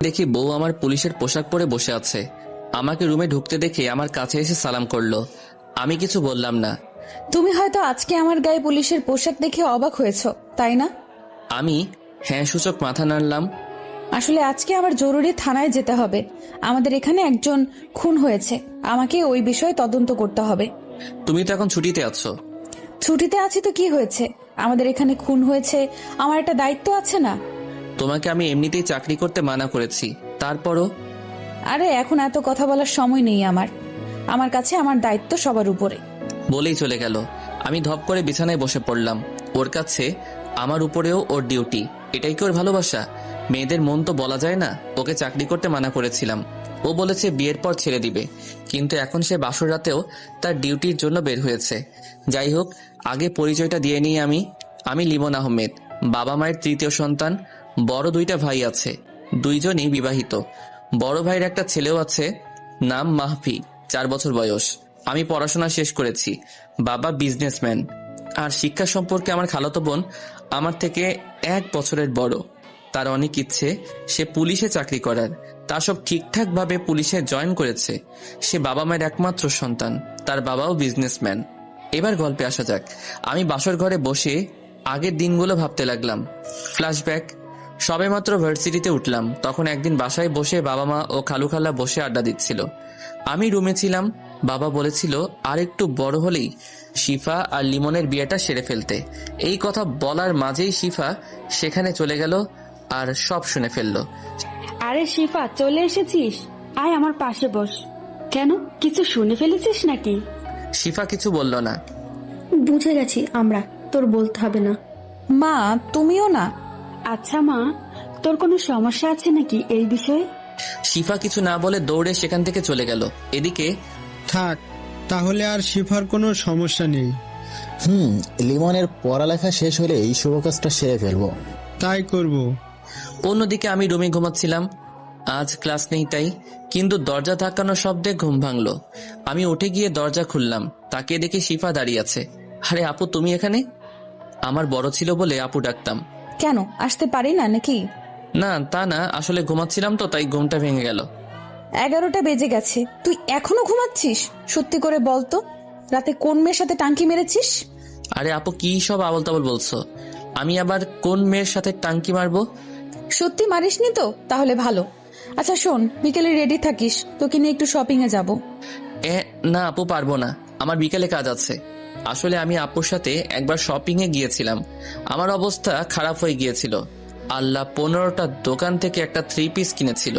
দেখি বউ আমার পুলিশের পোশাক পরে বসে আছে। আমাকে রুমে ঢুকতে দেখে আমার কাছে এসে সালাম করলো। আমি কিছু বললাম না। তুমি হয়তো আজকে আমার গায়ে পুলিশের পোশাক দেখে অবাক হয়েছো, তাই না? আমি হ্যাঁ সূচক মাথা নাড়লাম। আসলে আজকে আমার জরুরি থানায় যেতে হবে। আমাদের এখানে একজন খুন হয়েছে, আমাকে ওই বিষয়ে তদন্ত করতে হবে। তুমি তো এখন ছুটিতে আছো। ছুটিতে আছি তো কি হয়েছে? আমাদের এখানে খুন হয়েছে, আমার একটা দায়িত্ব আছে না? তোমাকে আমি এমনিতেই চাকরি করতে মানা করেছি, তারপরও। আরে এখন এত কথা বলার সময় নেই আমার। আমার কাছে আমার দায়িত্ব সবার উপরে। বলেই চলে গেল। আমি ধপ করে বিছানায় বসে পড়লাম। ওর কাছে আমার উপরেও ওর ডিউটি। এটাই কি ওর ভালোবাসা? মেয়েদের মন তো বলা যায় না। ওকে চাকরি করতে মানা করেছিলাম, ও বলেছে বিয়ের পর ছেড়ে দিবে, কিন্তু এখন সে বাসর রাতেও তার ডিউটির জন্য বের হয়েছে। যাই হোক, আগে পরিচয়টা দিয়ে নিই। আমি লিমন আহমেদ, বাবা মায়ের তৃতীয় সন্তান। বড় দুইটা ভাই আছে, দুইজনই বিবাহিত। বড় ভাইয়ের একটা ছেলেও আছে, নাম মাহফি, 4 বছর বয়স। আমি পড়াশোনা শেষ করেছি, বাবা বিজনেসম্যান। আর শিক্ষা সম্পর্কে আমার খালাতো বোন আমার থেকে 1 বছরের বড়। তার অনেক ইচ্ছে সে পুলিশে চাকরি করার। তা সব ঠিকঠাক ভাবে পুলিশে জয়েন করেছে। সে বাবা মায়ের একমাত্র সন্তান, তার বাবাও বিজনেসম্যান। এবার গল্পে আসা যাক। আমি বাসর ঘরে বসে আগের দিনগুলো ভাবতে লাগলাম। ফ্ল্যাশব্যাক। সবেমাত্র ভার্সিটিতে উঠলাম, তখন একদিন বাসায় বসে বাবা মা ও খালু খালা বসে আড্ডা দিচ্ছিল। আমি রুমে ছিলাম। বাবা বলেছিল আর একটু বড় হলেই শিফা আর লিমনের বিয়েটা সেরে ফেলতে। এই কথা বলার মাঝেই শিফা সেখানে চলে গেল আর সব শুনে ফেললো। আরে শিফা, চলে এসেছিস? আয় আমার পাশে বস। কেন, কিছু শুনে ফেলেছিস নাকি? শিফা কিছু বলল না। বুঝে গেছি আমরা, তোর বলতে হবে না। মা, তুমিও না? আচ্ছা মা, তোর কোনো সমস্যা আছে নাকি এই বিষয়ে? শিফা কিছু না বলে দৌড়ে সেখান থেকে চলে গেল। এদিকে থাক, তাহলে আর শিফার কোনো সমস্যা নেই। লিমনের পড়ালেখা শেষ হলে এই শুভ কাজটা সেরে ফেলবো। তাই করব। অন্যদিকে আমি রুমে ঘুমাচ্ছিলাম। আজ ক্লাস নেই তাই, কিন্তু দরজা ধাক্কানোর শব্দে ঘুম ভাঙলো। আমি উঠে গিয়ে দরজা খুললাম, তাকে দেখে শিফা দাঁড়িয়ে আছে। আরে আপু, তুমি এখানে? আমার বড় ছিল বলে আপু ডাকতাম। কেন, আসতে পারি না নাকি? না তা না, আসলে ঘুমাচ্ছিলাম তো তাই ঘুমটা ভেঙে গেল। 11টা বেজে গেছে, তুই এখনো ঘুমাচ্ছিস? সত্যি করে বল তো, রাতে কোন মেয়ের সাথে টাঙ্কি মেরেছিস? আরে আপু, কি সব আবল তাবল বলছো? আমি আবার কোন মেয়ের সাথে টাঙ্কি মারবো? সত্যি মারিসনি তো? তাহলে ভালো। আচ্ছা শোন, বিকেলে রেডি থাকিস, তোকে নিয়ে একটু শপিং এ যাবো। না আপু, পারবো না, আমার বিকেলে কাজ আছে। আসলে আমি আপুর সাথে একবার শপিং এ গিয়েছিলাম, আমার অবস্থা খারাপ হয়ে গিয়েছিল। আল্লাহ, 15টা দোকান থেকে একটা 3 পিস কিনেছিল।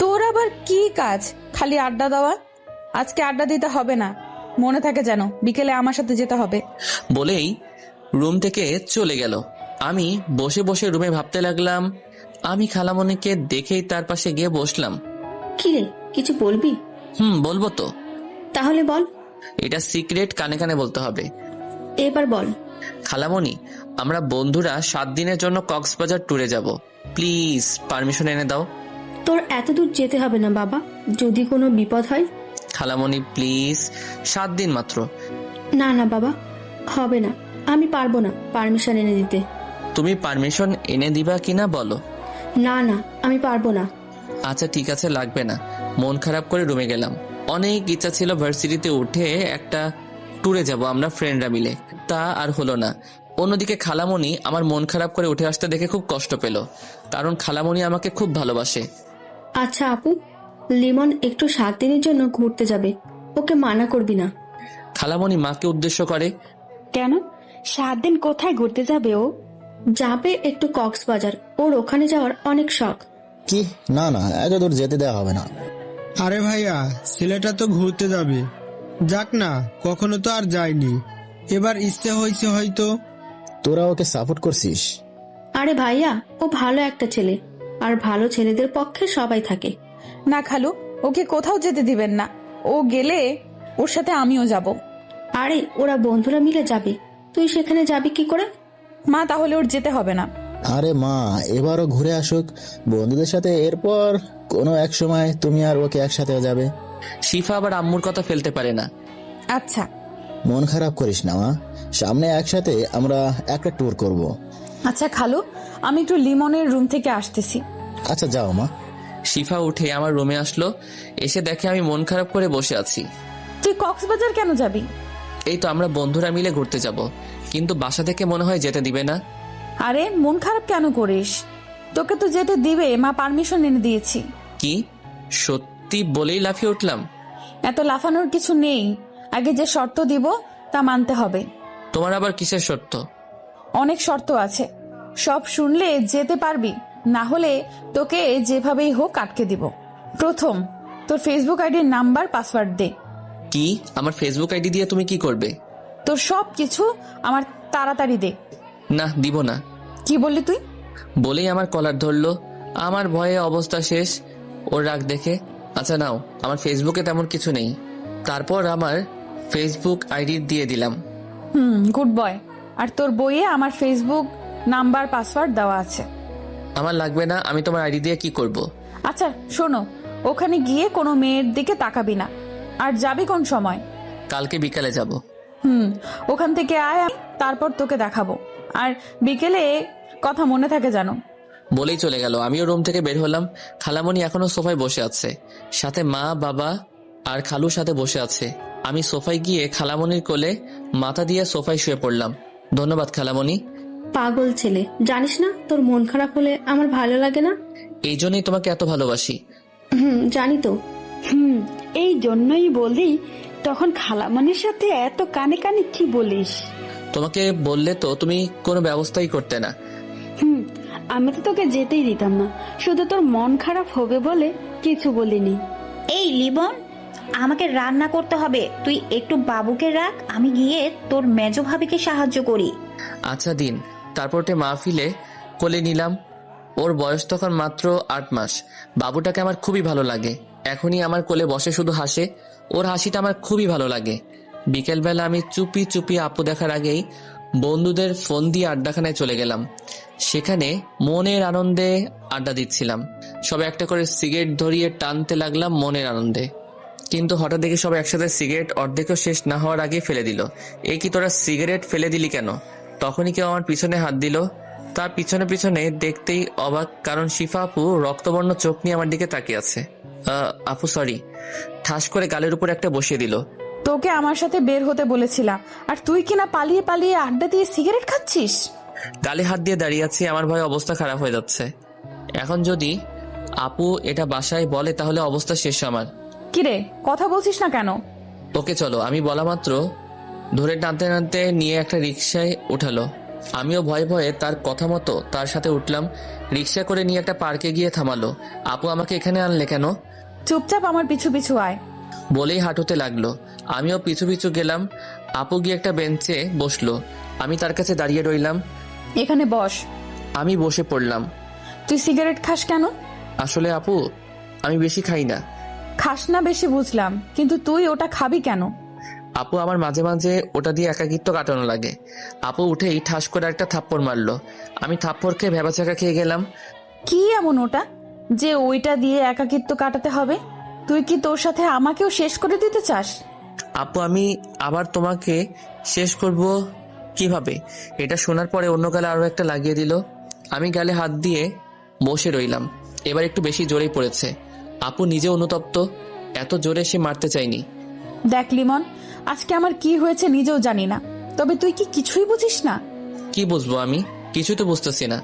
তোর আবার কি কাজ? খালি আড্ডা দেওয়া? আজকে আড্ডা দিতে হবে না, মনে থাকে যেন বিকেলে আমার সাথে যেতে হবে। বলেই রুম থেকে চলে গেল। আমি বসে বসে রুমে ভাবতে লাগলাম। আমি খালামণিকে দেখেই তার পাশে গিয়ে বসলাম। কি রে, কিছু বলবি? বলবো তো। তাহলে বল। এটা সিক্রেট, কানে কানে বলতে হবে। এবার বল। খালামণি, আমরা বন্ধুরা 7 দিনের জন্য কক্সবাজার ট্যুরে যাব। প্লিজ পারমিশন এনে দাও। তোর এত দূর যেতে হবে না বাবা, যদি কোনো বিপদ হয়। খালামণি প্লিজ, 7 দিন মাত্র। না না বাবা, হবে না, আমি পারবো না পারমিশন এনে দিতে। তুমি পারমিশন এনে দিবা কিনা বলো। না না, আমি পারবো না। আচ্ছা ঠিক আছে, লাগবে না। মন খারাপ করে রুমে গেলাম। অনেক ইচ্ছা ছিল ভার্সিটিতে উঠে একটা ট্যুরে যাব আমরা ফ্রেন্ডরা মিলে, তা আর হলো না। অন্যদিকে খালামণি আমার মন খারাপ করে উঠে আসতে দেখে খুব কষ্ট পেল, কারণ খালামণি আমাকে খুব ভালোবাসে। আচ্ছা আপু, লিমন একটু 7 দিনের জন্য ঘুরতে যাবে, ওকে মানা করবি না। খালামণি মাকে উদ্দেশ্য করে, কেন, 7 দিন কোথায় ঘুরতে যাবে ও? যাবে একটু কক্সবাজার, ওর ওখানে যাওয়ার অনেক শখ। কি? না না, এত দূর যেতে দেওয়া হবে না। আরে ভাইয়া, ছেলেটা তো ঘুরতে যাবে, যাক না, কখনো তো আর যায়নি, এবার ইচ্ছে হয়েছে হয়তো। তোরা ওকে সাপোর্ট করছিস? আরে ভাইয়া, ও ভালো একটা ছেলে, আর ভালো ছেলেদের পক্ষে সবাই থাকে। না খালু, ওকে কোথাও যেতে দিবেন না। ও গেলে ওর সাথে আমিও যাব। আরে ওরা বন্ধুরা মিলে যাবে, তুই সেখানে যাবি কি করে? মা, তাহলে ওর যেতে হবে না। আরে মা, এবারও ঘুরে আসুক বন্ধুদের সাথে, এরপর কোনো এক সময় তুমি আর ওকে একসাথে যাবে। শিফা আবার আম্মুর কথা ফেলতে পারে না। আচ্ছা। মন খারাপ করিস না মা, সামনে একসাথে আমরা একটা ট্যুর করব। আচ্ছা খালু, আমি একটু লিমনের রুম থেকে আসতেছি। আচ্ছা যাও মা। শিফা উঠে আমার রুমে আসলো, এসে দেখে আমি মন খারাপ করে বসে আছি। তুই কক্সবাজার কেন যাবি? এই তো আমরা বন্ধুরা মিলে ঘুরতে যাব, কিন্তু বাসা থেকে মনে হয় যেতে দিবে না। আরে মন খারাপ কেন করিস? তোকে তো যেতে দিবে, মা পারমিশন এনে দিয়েছি। কি সত্যি বলেই লাফিয়ে উঠলাম। এত লাফানোর কিছু নেই, আগে যে শর্ত দিব তা মানতে হবে। তোমার আবার কিসের শর্ত? অনেক শর্ত আছে, সব শুনলে যেতে পারবি, না হলে তোকে যেভাবেই হোক আটকে দিব। প্রথম, তোর ফেসবুক আইডির নাম্বার পাসওয়ার্ড দে। কি? আমার ফেসবুক আইডি দিয়ে তুমি কি করবে? তোর সব কিছু আমার তাড়াতাড়ি দে। না, দিব না। কি বললি তুই? বলেই আমার কলার ধরলো। আমার ভয়ে অবস্থা শেষ ওর রাগ দেখে। আচ্ছা নাও, আমার ফেসবুকে তেমন কিছু নেই। তারপর আমার ফেসবুক আইডি দিয়ে দিলাম। Good boy. আর তোর বইয়ে আমার ফেসবুক নাম্বার পাসওয়ার্ড দেওয়া আছে। আমার লাগবে না, আমি তোমার আইডি দিয়ে কি করব? আচ্ছা শোনো, ওখানে গিয়ে কোনো মেয়ের দিকে তাকাবি না। আর যাবি কোন সময়? কালকে বিকালে যাব। ওখান থেকে আয়, তারপর তোকে দেখাবো। আর বিকেলে কথা মনে থাকে জানো। বলেই চলে গেল। আমিও রুম থেকে বের হলাম। খালামণি এখনো সোফায় বসে আছে, সাথে মা, বাবা আর খালুর সাথে বসে আছে। আমি সোফায় গিয়ে খালামণির কোলে মাথা দিয়ে সোফায় শুয়ে পড়লাম। ধন্যবাদ খালামণি। পাগল ছেলে, জানিস না তোর মন খারাপ হলে আমার ভালো লাগে না। এই জন্যই তোমাকে এত ভালোবাসি। জানি তো। এই জন্যই বলি, তখন খালামণির সাথে এত কানে কানে কি বলিস? তোমাকে বললে তো তুমি কোনো ব্যবস্থাই করতে না। আমি তো তোকে যেতেই দিতাম না, শুধু তোর মন খারাপ হবে বলে কিছু বলিনি। এই লিমন, আমাকে রান্না করতে হবে, তুই একটু বাবুকে রাখ, আমি গিয়ে তোর মেজো ভাবিকে সাহায্য করি। আচ্ছা দিন। তারপরটে মাহফিলে কোলে নিলাম। ওর বয়স তখন মাত্র 8 মাস। বাবুটাকে আমার খুবই ভালো লাগে। এখনই আমার কোলে বসে শুধু হাসে। ওর হাসিটা আমার খুবই ভালো লাগে। বিকেলবেলা আমি চুপি চুপি আপু দেখার আগেই বন্ধুদের ফোন দিয়ে আড্ডাখানায় চলে গেলাম। সেখানে মনের আনন্দে আড্ডা দিচ্ছিলাম। সবে একটা করে সিগারেট ধরিয়ে টানতে লাগলাম মনের আনন্দে। কিন্তু হঠাৎ দেখি সবাই একসাথে সিগারেট অর্ধেকও শেষ না হওয়ার আগে ফেলে দিল। এই কি তোরা সিগারেট ফেলে দিলি কেন? তখনই কেউ আমার পিছনে হাত দিল। তার পিছনে পিছনে দেখতেই অবাক, কারণ শিফা আপু রক্তবর্ণ চোখ নিয়ে আমার দিকে তাকিয়ে আছে। আপু সরি, ঠাস করে গালের উপর একটা বসিয়ে দিল। তোকে আমার সাথে বের হতে বলেছিলাম, আর তুই কিনা পালিয়ে পালিয়ে আড্ডা দিয়ে সিগারেট খাচ্ছিস। গালে হাত দিয়ে দাঁড়িয়ে আছি, আমার ভয়ে অবস্থা খারাপ হয়ে যাচ্ছে। এখন যদি আপু এটা বাসায় বলে তাহলে অবস্থা শেষ আমার। কিরে, কথা বলছিস না কেন? ওকে চলো, আমি বলা মাত্র ধরে টানতে টানতে নিয়ে একটা রিক্সায় উঠালো। আমিও ভয়ে ভয়ে তার কথা মতো তার সাথে উঠলাম। রিক্সা করে নিয়ে একটা পার্কে গিয়ে থামালো। আপু আমাকে এখানে আনলে কেন? চুপচাপ আমার পিছু পিছু আয়। বলেই হাঁটুতে লাগলো। আমিও পিছু পিছু গেলাম। আপু গিয়ে একটা বেঞ্চে বসলো। আমি তার কাছে দাঁড়িয়ে রইলাম। এখানে বস। আমি বসে পড়লাম। তুই সিগারেট খাস কেন? আসলে আপু আমি বেশি খাই না। খাস না বেশি বুঝলাম, কিন্তু তুই ওটা খাবি কেন? আপু আমার মাঝে মাঝে ওটা দিয়ে একাকিত্ব কাটানো লাগে। আপু উঠেই ঠাস করে একটা থাপ্পড় মারলো। আমি থাপ্পড় খেয়ে ভেবাচাকা খেয়ে গেলাম। কি এমন ওটা যে ওইটা দিয়ে একাকিত্ব কাটাতে হবে? তুই কি তোর সাথে আমাকেও শেষ করে দিতে চাস? আপু আমি আবার তোমাকে শেষ করব কিভাবে? এটা শোনার পরে অন্য গালে আরো একটা লাগিয়ে দিল। আমি গালে হাত দিয়ে বসে রইলাম। এবার একটু বেশি জোরেই পড়েছে। আপু নিজে অনুতপ্ত, এত জোরে সে মারতে চাইনি। দেখ লিমন, আজকে আমার কি হয়েছে নিজেও জানি না, তবে তুই কি কিছুই বুঝিস না? কি বুঝবো আমি? কিছু তো বুঝতেছি না।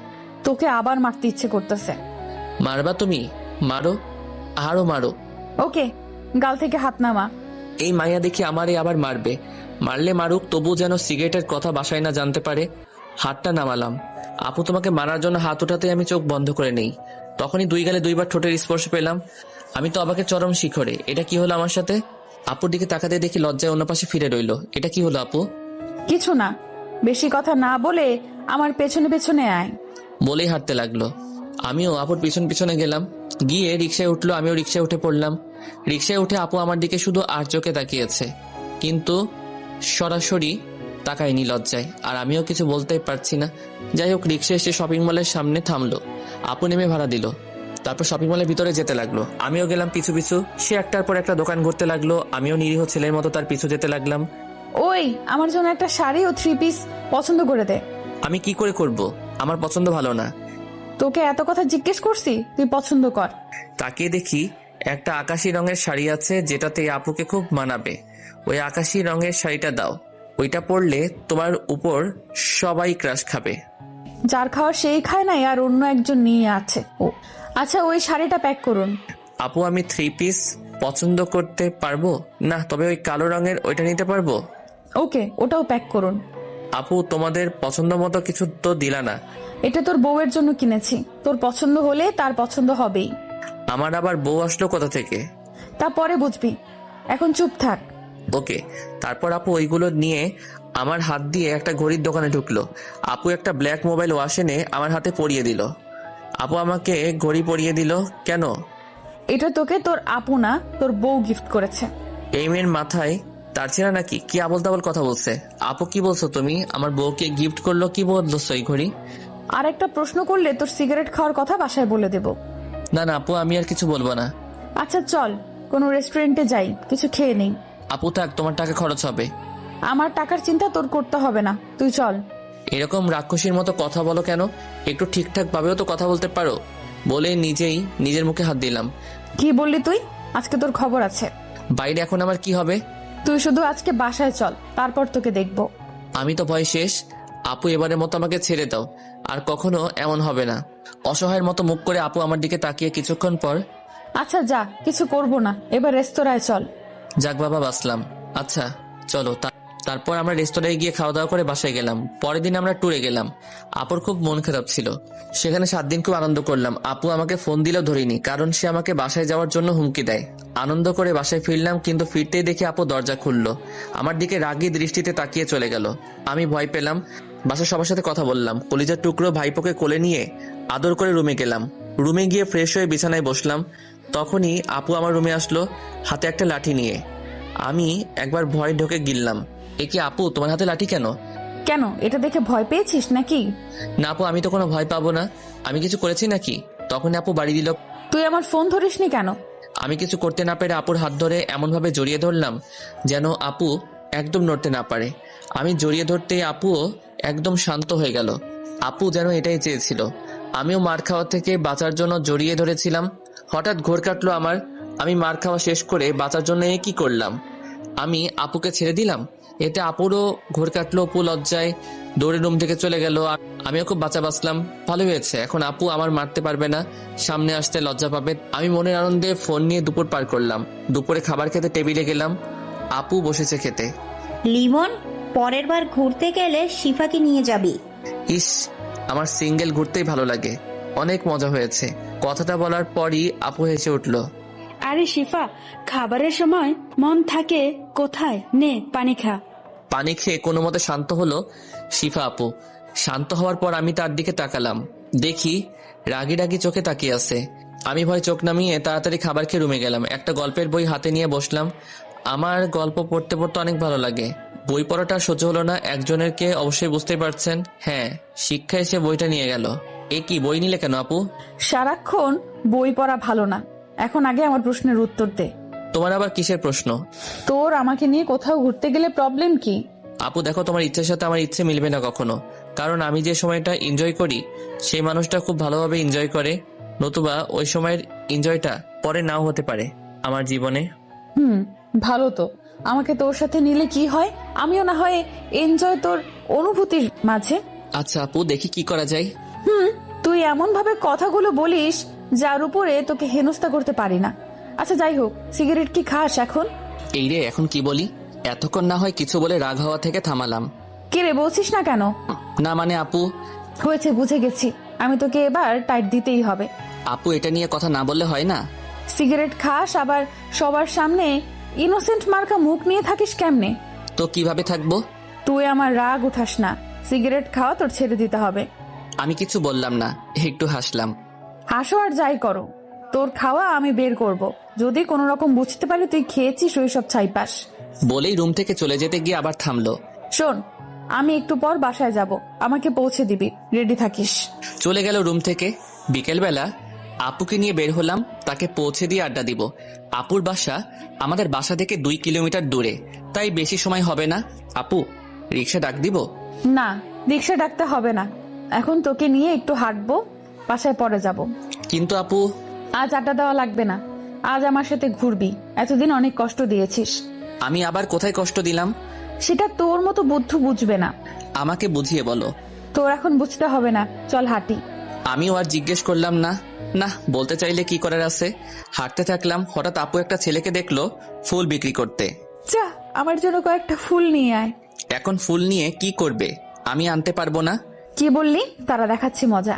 তোকে আবার মারতে ইচ্ছে করতেছে। মারবা তুমি? মারো, আরো মারো। ওকে, গাল থেকে হাত নামা। এই মাইয়া দেখি আমারে আবার মারবে। মারলে মারুক, তবু যেন সিগারেটের কথা বাসায় না জানতে পারে। হাতটা নামালাম। আপু তোমাকে মারার জন্য হাত উঠাতে আমি চোখ বন্ধ করে নেই। তখনই 2 গালে 2বার ঠোঁটের স্পর্শ পেলাম। আমি তো অবাকের চরম শিখরে। এটা কি হলো আমার সাথে? আপুর দিকে তাকাতে দেখি লজ্জায় অন্য পাশে ফিরে রইল। এটা কি হলো আপু? কিছু না, বেশি কথা না বলে আমার পেছনে পেছনে আয়। বলেই হাঁটতে লাগলো। আমিও আপুর পিছন পিছনে গেলাম। গিয়ে রিক্সায় উঠলো, আমিও রিক্সায় উঠে পড়লাম। রিক্সায় উঠে আপু আমার দিকে শুধু আর চোখে তাকিয়েছে, কিন্তু সরাসরি তাকায়নি লজ্জায়। আর আমিও কিছু বলতেই পারছি না। যাই হোক, রিক্সা এসে শপিং মলের সামনে থামলো। আপু নেমে ভাড়া দিল। তারপর শপিং মলের ভিতরে যেতে লাগলো। আমিও গেলাম পিছু পিছু। সে একটার পর একটা দোকান ঘুরতে লাগলো। আমিও নিরীহ ছেলের মতো তার পিছু যেতে লাগলাম। ওই, আমার জন্য একটা শাড়ি ও 3 পিস পছন্দ করে দে। আমি কি করে করব? আমার পছন্দ ভালো না। তোকে এত কথা জিজ্ঞেস করছি, তুই পছন্দ কর। তাকিয়ে দেখি একটা আকাশি রঙের শাড়ি আছে যেটাতে আপুকে খুব মানাবে। ওই আকাশি রঙের শাড়িটা দাও, ওইটা পরলে তোমার উপর সবাই ক্রাশ খাবে। যার খাওয়া সেই খায় নাই, আর অন্য একজন নিয়ে আছে। ও আচ্ছা, ওই শাড়িটা প্যাক করুন। আপু আমি 3 পিস পছন্দ করতে পারবো না, তবে ওই কালো রঙের ওইটা নিতে পারবো। ওকে, ওটাও প্যাক করুন। আপু তোমাদের পছন্দ মতো কিছু তো দিলা না। এটা তোর বউয়ের জন্য কিনেছি, তোর পছন্দ হলে তার পছন্দ হবেই। আমার আবার বউ আসলো কোথা থেকে? তা পরে বুঝবি, এখন চুপ থাক। ওকে। তারপর আপু ওইগুলো নিয়ে আমার হাত দিয়ে একটা ঘড়ির দোকানে ঢুকলো। আপু একটা ব্ল্যাক মোবাইল ওয়াচ এনে আমার হাতে পরিয়ে দিল। আপু আমাকে ঘড়ি পরিয়ে দিল কেন? এটা তোকে তোর আপু না, তোর বউ গিফট করেছে। এই মেয়ের মাথায় তার ছেড়া নাকি? কি আবল তাবল কথা বলছে। আপু কি বলছো তুমি? আমার বউকে গিফট করলো? কি বলছো এই ঘড়ি? আর একটা প্রশ্ন করলে তোর সিগারেট খাওয়ার কথা বাসায় বলে দেব। না না আপু, আমি আর কিছু বলবো না। আচ্ছা চল, কোনো রেস্টুরেন্টে যাই, কিছু খেয়ে নেই। আপু থাক, তোমার টাকা খরচ হবে। আমার টাকার চিন্তা তোর করতে হবে না, তুই চল। এরকম রাক্ষসীর মতো কথা বলো কেন? একটু ঠিকঠাক ভাবেও তো কথা বলতে পারো। বলে নিজেই নিজের মুখে হাত দিলাম। কি বললি তুই? আজকে তোর খবর আছে। বাইরে এখন আমার কি হবে? তুই শুধু আজকে বাসায় চল, তারপর তোকে দেখবো। আমি তো ভয় শেষ। আপু এবারের মতো আমাকে ছেড়ে দাও, আর কখনো এমন হবে না। অসহায়ের মতো মুখ করে আপু আমার দিকে তাকিয়ে কিছুক্ষণ পর, আচ্ছা যা, কিছু করবো না, এবার রেস্তোরাঁয় চল। যাক বাবা বাঁচলাম। আচ্ছা চলো। তারপর আমরা রেস্তোরাঁয় গিয়ে খাওয়া দাওয়া করে বাসায় গেলাম। পরের দিন আমরা ট্যুরে গেলাম। আপুর খুব মন খারাপ ছিল। সেখানে 7 দিন খুব আনন্দ করলাম। আপু আমাকে ফোন দিলেও ধরিনি, কারণ সে আমাকে বাসায় যাওয়ার জন্য হুমকি দেয়। আনন্দ করে বাসায় ফিরলাম, কিন্তু ফিরতেই দেখি আপু দরজা খুললো। আমার দিকে রাগী দৃষ্টিতে তাকিয়ে চলে গেল। আমি ভয় পেলাম। বাসার সবার সাথে কথা বললাম। কলিজার টুকরো ভাইপোকে কোলে নিয়ে আদর করে রুমে গেলাম। রুমে গিয়ে ফ্রেশ হয়ে বিছানায় বসলাম। তখনই আপু আমার রুমে আসলো, হাতে একটা লাঠি নিয়ে। আমি একবার ভয় ঢোকে গিললাম, এ কি আপু, তোমার হাতে লাঠি কেন? কেন, এটা দেখে ভয় পেয়েছিস নাকি? না আপু, আমি তো কোনো ভয় পাবো না। আমি কিছু করেছি নাকি? তখন আপু বাড়ি দিল। তুই আমার ফোন ধরিসনি কেন? আমি কিছু করতে না পেরে আপুর হাত ধরে এমনভাবে জড়িয়ে ধরলাম যেন আপু একদম নড়তে না পারে। আমি জড়িয়ে ধরতেই আপুও একদম শান্ত হয়ে গেল। আপু যেন এটাই চেয়েছিল। আমিও মার খাওয়া থেকে বাঁচার জন্য জড়িয়ে ধরেছিলাম। হঠাৎ ঘোর কাটলো আমার। আমি মার খাওয়া শেষ করে বাঁচার জন্য কি করলাম? আমি আপুকে ছেড়ে দিলাম। এতে আপুরও ঘোর কাটলো। আপু লজ্জায় দৌড়ে রুম থেকে চলে গেল। আমিও খুব বাঁচা বাঁচলাম। ভালো হয়েছে, এখন আপু আমার মারতে পারবে না, সামনে আসতে লজ্জা পাবে। আমি মনের আনন্দে ফোন নিয়ে দুপুর পার করলাম। দুপুরে খাবার খেতে টেবিলে গেলাম। আপু বসেছে খেতে। লিমন, পরের বার ঘুরতে গেলে শিফাকে নিয়ে যাবি। ইস, আমার সিঙ্গেল ঘুরতেই ভালো লাগে। অনেক মজা হয়েছে। কথাটা বলার পরই আপু হেসে উঠল। আরে শিফা, খাবারের সময় মন থাকে কোথায়? নে পানি খা। পানি খেয়ে কোনো মতে শান্ত হলো শিফা আপু। শান্ত হওয়ার পর আমি তার দিকে তাকালাম। দেখি রাগি রাগি চোখে তাকিয়ে আছে। আমি ভয় চোখ নামিয়ে তাড়াতাড়ি খাবার খেয়ে রুমে গেলাম। একটা গল্পের বই হাতে নিয়ে বসলাম। আমার গল্প পড়তে পড়তে অনেক ভালো লাগে। বই পড়াটা সহ্য হলো না একজনের, কে অবশ্যই বুঝতে পারছেন। হ্যাঁ, শিক্ষা এসে বইটা নিয়ে গেল। এ কি, বই নিলে কেন আপু? সারাক্ষণ বই পড়া ভালো না। এখন আগে আমার প্রশ্নের উত্তর দে। তোমার আবার কিসের প্রশ্ন? তোর আমাকে নিয়ে কোথাও ঘুরতে গেলে প্রবলেম কি? আপু দেখো, তোমার ইচ্ছের সাথে আমার ইচ্ছে মিলবে না কখনো। কারণ আমি যে সময়টা এনজয় করি সেই মানুষটা খুব ভালোভাবে এনজয় করে, নতুবা ওই সময়ের এনজয়টা পরে নাও হতে পারে আমার জীবনে। ভালো তো, আমাকে তোর সাথে নিলে কি হয়? আমিও না হয় এনজয় তোর অনুভূতির মাঝে। আচ্ছা আপু, দেখি কি করা যায়। তুই এমন ভাবে কথাগুলো বলিস যার উপরে তোকে হেনস্থা করতে পারি না। আচ্ছা যাই হোক, সিগারেট কি খাস এখন? এই রে, এখন কি বলি? এতক্ষণ না হয় কিছু বলে রাগ হওয়া থেকে থামালাম। কে রে, বলছিস না কেন? না মানে আপু। হয়েছে, বুঝে গেছি। আমি তোকে এবার টাইট দিতেই হবে। আপু, এটা নিয়ে কথা না বললে হয় না? সিগারেট খাস, আবার সবার সামনে ইনোসেন্ট মার্কা মুখ নিয়ে থাকিস কেমনে? তো কিভাবে থাকবো? তুই আমার রাগ উঠাস না। সিগারেট খাওয়া তোর ছেড়ে দিতে হবে। আমি কিছু বললাম না, একটু হাসলাম। হাসো আর যাই করো, তোর খাওয়া আমি বের করব। যদি কোনো রকম বুঝতে পারি তুই খেয়েছিস ওই সব ছাইপাস। বলেই রুম থেকে চলে যেতে গিয়ে আবার থামলো। শোন, আমি একটু পর বাসায় যাব, আমাকে পৌঁছে দিবি, রেডি থাকিস। চলে গেল রুম থেকে। বিকেলবেলা আপুকে নিয়ে বের হলাম, তাকে পৌঁছে দিয়ে আড্ডা দিব। আপুর বাসা আমাদের বাসা থেকে 2 কিলোমিটার দূরে, তাই বেশি সময় হবে না। আপু, রিক্সা ডাক দিব? না, রিক্সা ডাকতে হবে না। এখন তোকে নিয়ে একটু হাঁটবো, বাসায় পরে যাব। কিন্তু আপু, আজ আড্ডা দেওয়া লাগবে না, আজ আমার সাথে ঘুরবি। এতদিন অনেক কষ্ট দিয়েছিস, আমি আবার কোথায় কষ্ট দিলাম? সেটা তোর মতো বুদ্ধু বুঝবে না। আমাকে বুঝিয়ে বলো। তোর এখন বুঝতে হবে না, চল হাঁটি। আমিও আর জিজ্ঞেস করলাম না। না, বলতে চাইলে কি করার আছে। হাঁটতে থাকলাম, হঠাৎ আপু একটা ছেলেকে দেখলো ফুল বিক্রি করতে। যা, আমার জন্য কয়েকটা ফুল নিয়ে আয়। এখন ফুল নিয়ে কি করবে? আমি আনতে পারবো না। কি বললি? তারা দেখাচ্ছি মজা।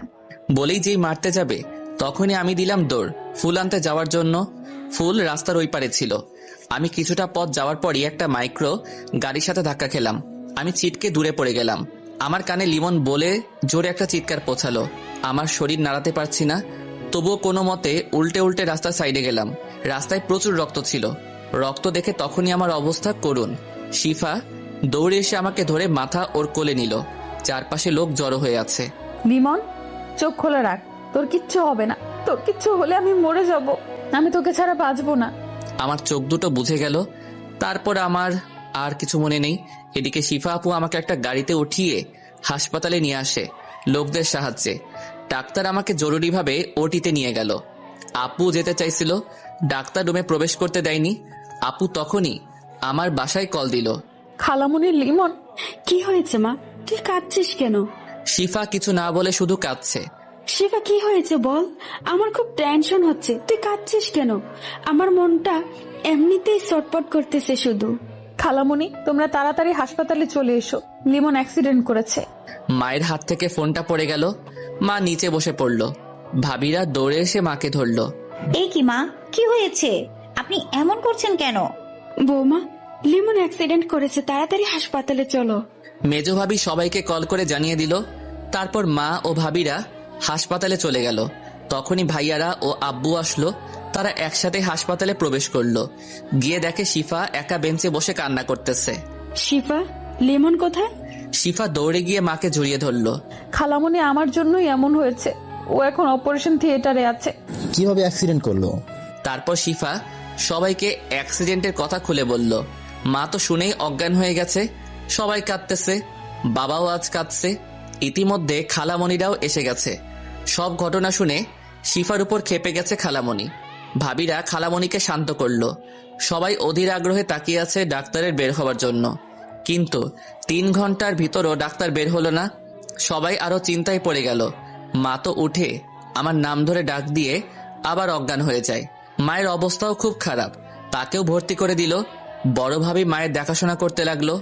বলেই যেই মারতে যাবে তখনই আমি দিলাম দৌড় ফুল আনতে যাওয়ার জন্য। ফুল রাস্তার ওই পারে ছিল। আমি কিছুটা পথ যাওয়ার পরই একটা মাইক্রো গাড়ির সাথে ধাক্কা খেলাম। আমি ছিটকে দূরে পড়ে গেলাম। আমার কানে লিমন বলে জোরে একটা চিৎকার পৌঁছালো। আমার শরীর নাড়াতে পারছি না, তবুও কোনো মতে উল্টে উল্টে রাস্তার সাইডে গেলাম। রাস্তায় প্রচুর রক্ত ছিল। রক্ত দেখে তখনই আমার অবস্থা করুণ। শিফা দৌড়ে এসে আমাকে ধরে মাথা ওর কোলে নিল। চারপাশে লোক জড়ো হয়ে আছে। লিমন, চোখ খোলা রাখ, তোর কিচ্ছু হবে না। তোর কিচ্ছু হলে আমি মরে যাব। আমি তোকে ছাড়া বাঁচবো না। আমার চোখ দুটো বুঝে গেল। তারপর আমার আর কিছু মনে নেই। এদিকে শিফা আপু আমাকে একটা গাড়িতে উঠিয়ে হাসপাতালে নিয়ে আসে লোকদের সাহায্যে। ডাক্তার আমাকে জরুরিভাবে ওটিতে নিয়ে গেল। আপু যেতে চাইছিল, ডাক্তার রুমে প্রবেশ করতে দেয়নি। আপু তখনই আমার বাসায় কল দিল। খালামুনি, লিমন। কি হয়েছে মা? তুই কাঁদছিস কেন? শিফা কিছু না বলে শুধু কাঁদছে। শিফা, কি হয়েছে বল? আমার খুব টেনশন হচ্ছে, তুই কাঁদছিস কেন? আমার মনটা এমনিতেই ছটপট করতেছে শুধু। খালামুনি, তোমরা তাড়াতাড়ি হাসপাতালে চলে এসো, লিমন অ্যাক্সিডেন্ট করেছে। মায়ের হাত থেকে ফোনটা পড়ে গেল। মা নিচে বসে পড়ল। ভাবিরা দৌড়ে এসে মাকে ধরল। এই কি মা, কি হয়েছে? আপনি এমন করছেন কেন? বৌমা, লিমন অ্যাক্সিডেন্ট করেছে, তাড়াতাড়ি হাসপাতালে চলো। মেজো ভাবি সবাইকে কল করে জানিয়ে দিল। তারপর মা ও ভাবিরা হাসপাতালে চলে গেল। তখনই ভাইয়ারা ও আব্বু আসলো। তারা একসাথে হাসপাতালে প্রবেশ করলো। গিয়ে দেখে শিফা একা বেঞ্চে বসে কান্না করতেছে। শিফা, লিমন কোথায়? শিফা দৌড়ে গিয়ে মাকে জড়িয়ে ধরলো। খালামুনি, আমার জন্যই এমন হয়েছে। ও এখন অপারেশন থিয়েটারে আছে। কিভাবে অ্যাক্সিডেন্ট করলো? তারপর শিফা সবাইকে অ্যাক্সিডেন্টের কথা খুলে বলল। মা তো শুনেই অজ্ঞান হয়ে গেছে। সবাই কাঁদতেছে, বাবাও আজ কাঁদছে। ইতিমধ্যে খালামণিরাও এসে গেছে। সব ঘটনা শুনে শিফার উপর খেপে গেছে খালামণি। ভাবিরা খালামণিকে শান্ত করলো। সবাই অধীর আগ্রহে তাকিয়ে আছে ডাক্তারের বের হওয়ার জন্য। কিন্তু 3 ঘন্টার ভিতরও ডাক্তার বের হলো না। সবাই আরো চিন্তায় পড়ে গেল। মা তো উঠে আমার নাম ধরে ডাক দিয়ে আবার অজ্ঞান হয়ে যায়। মায়ের অবস্থাও খুব খারাপ, তাকেও ভর্তি করে দিল। বড় ভাবি মায়ের দেখাশোনা করতে লাগলো।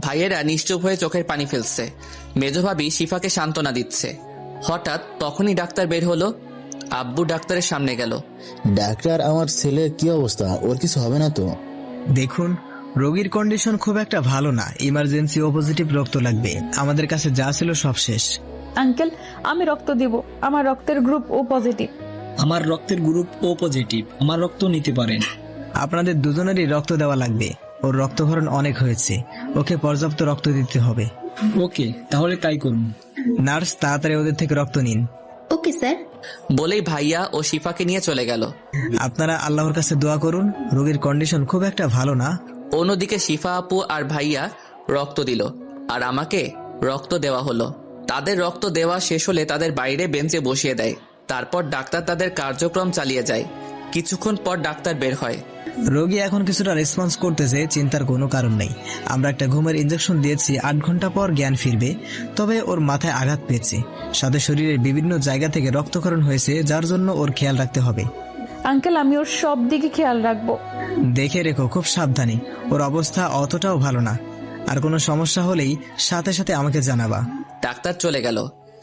ভাইয়েরা নিশ্চুপ হয়ে চোখের পানি ফেলছে। মেজো ভাবি শিফাকে সান্ত্বনা দিচ্ছে। হঠাৎ তখনই ডাক্তার বের হলো। আব্বু ডাক্তারের সামনে গেল। ডাক্তার, আমার ছেলের কি অবস্থা? ওর কিছু হবে না তো? দেখুন, রোগীর কন্ডিশন খুব একটা ভালো না। ইমার্জেন্সি ও পজিটিভ রক্ত লাগবে। আমাদের কাছে যা ছিল সব শেষ। আঙ্কেল, আমি রক্ত দিব। আমার রক্তের গ্রুপ ও পজিটিভ। আমার রক্তের গ্রুপ ও পজিটিভ, আমার রক্ত নিতে পারেন। আপনাদের দুজনেরই রক্ত দেওয়া লাগবে। ওর রক্তক্ষরণ অনেক হয়েছে, ওকে পর্যাপ্ত রক্ত দিতে হবে। ওকে, তাহলে তাই করুন। নার্স, তাড়াতাড়ি ওদের থেকে রক্ত নিন। Okay sir. বলেই ভাইয়া ও শিফাকে নিয়ে চলে গেল। আপনারা আল্লাহর কাছে দোয়া করুন, রোগীর কন্ডিশন খুব একটা ভালো না। অন্যদিকে শিফা আপু আর ভাইয়া রক্ত দিল, আর আমাকে রক্ত দেওয়া হলো। তাদের রক্ত দেওয়া শেষ হলে তাদের বাইরে বেঞ্চে বসিয়ে দেয়। তারপর ডাক্তার তাদের কার্যক্রম চালিয়ে যায়। কিছুক্ষণ পর ডাক্তার বের হয়। রোগী এখন কিছুটা রেসপন্স করতেছে, চিন্তার কোনো কারণ নেই। আমরা একটা ঘুমের ইনজেকশন দিয়েছি, 8 ঘন্টা পর জ্ঞান ফিরবে। তবে ওর মাথায় আঘাত পেয়েছে, সাথে শরীরের বিভিন্ন জায়গা থেকে রক্তক্ষরণ হয়েছে, যার জন্য ওর খেয়াল রাখতে হবে। আঙ্কেল, আমি ওর সব দিকে খেয়াল রাখবো। দেখে রেখো, খুব সাবধানে। ওর অবস্থা অতটাও ভালো না। আর কোনো সমস্যা হলেই সাথে সাথে আমাকে জানাবা। ডাক্তার চলে গেল।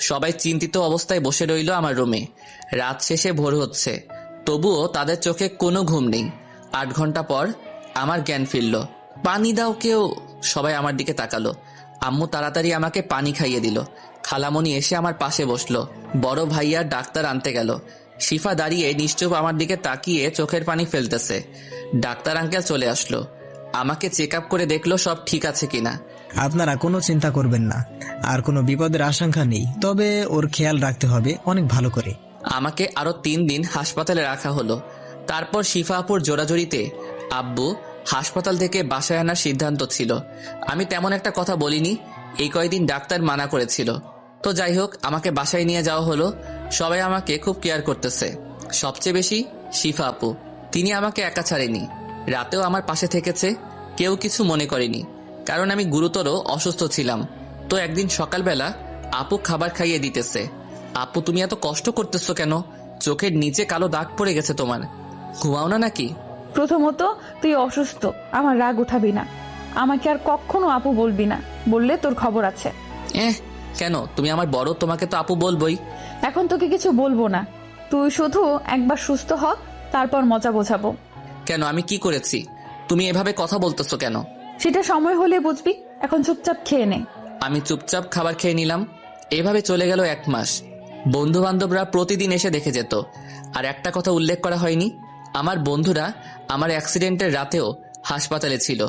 সবাই চিন্তিত অবস্থায় বসে রইল আমার রুমে। রাত শেষে ভোর হচ্ছে, তবুও তাদের চোখে কোনো ঘুম নেই। 8 ঘন্টা পর আমার জ্ঞান ফিরল। পানি দাও কেউ, সবাই আমার দিকে তাকালো। আম্মু তাড়াতাড়ি আমাকে পানি খাইয়ে দিল। খালামণি এসে আমার পাশে বসলো। বড় ভাইয়া ডাক্তার আনতে গেল। শিফা দাঁড়িয়ে নিশ্চুপ আমার দিকে তাকিয়ে চোখের পানি ফেলতেছে। ডাক্তার আঙ্কেল চলে আসলো। আমাকে চেক আপ করে দেখলো সব ঠিক আছে কিনা। আপনারা কোনো চিন্তা করবেন না, আর কোনো বিপদের আশঙ্কা নেই। তবে ওর খেয়াল রাখতে হবে অনেক ভালো করে। আমাকে আরো 3 দিন হাসপাতালে রাখা হলো। তারপর শিফা আপুর জোরাজোরিতে আব্বু হাসপাতাল থেকে বাসায় আনার সিদ্ধান্ত ছিল। আমি তেমন একটা কথা বলিনি। এই কয়েকদিন ডাক্তার মানা করেছিল। তো যাই হোক, আমাকে বাসায় নিয়ে যাওয়া হলো। সবাই আমাকে খুব কেয়ার করতেছে, সবচেয়ে বেশি শিফা আপু। তিনি আমাকে একা ছাড়েনি, রাতেও আমার পাশে থেকেছে। কেউ কিছু মনে করেনি, কারণ আমি গুরুতর অসুস্থ ছিলাম। তো একদিন সকালবেলা আপু খাবার খাইয়ে দিতেছে। আপু, তুমি এত কষ্ট করতেছো কেন? চোখের নিচে কালো দাগ পড়ে গেছে তোমার, ঘুমাও না নাকি? প্রথমত তুই অসুস্থ, আমার রাগ উঠাবি না। আমাকে আর কখনো আপু বলবি না, বললে তোর খবর আছে। কেন? তুমি আমার বড়, তোমাকে তো আপু বলবোই। এখন তোকে কিছু বলবো না, তুই শুধু একবার সুস্থ হ, তারপর মজা বোঝাবো। কেন? আমি কি করেছি? তুমি এভাবে কথা বলতেছো কেন? সেটা সময় হলে বুঝবি, এখন চুপচাপ খেয়ে নে। আমি চুপচাপ খাবার খেয়ে নিলাম। এভাবে চলে গেল 1 মাস। বন্ধু বান্ধবরা প্রতিদিন এসে দেখে যেত। আর একটা কথা উল্লেখ করা হয়নি, আমার বন্ধুরা আমার অ্যাক্সিডেন্টের রাতেও হাসপাতালে ছিল।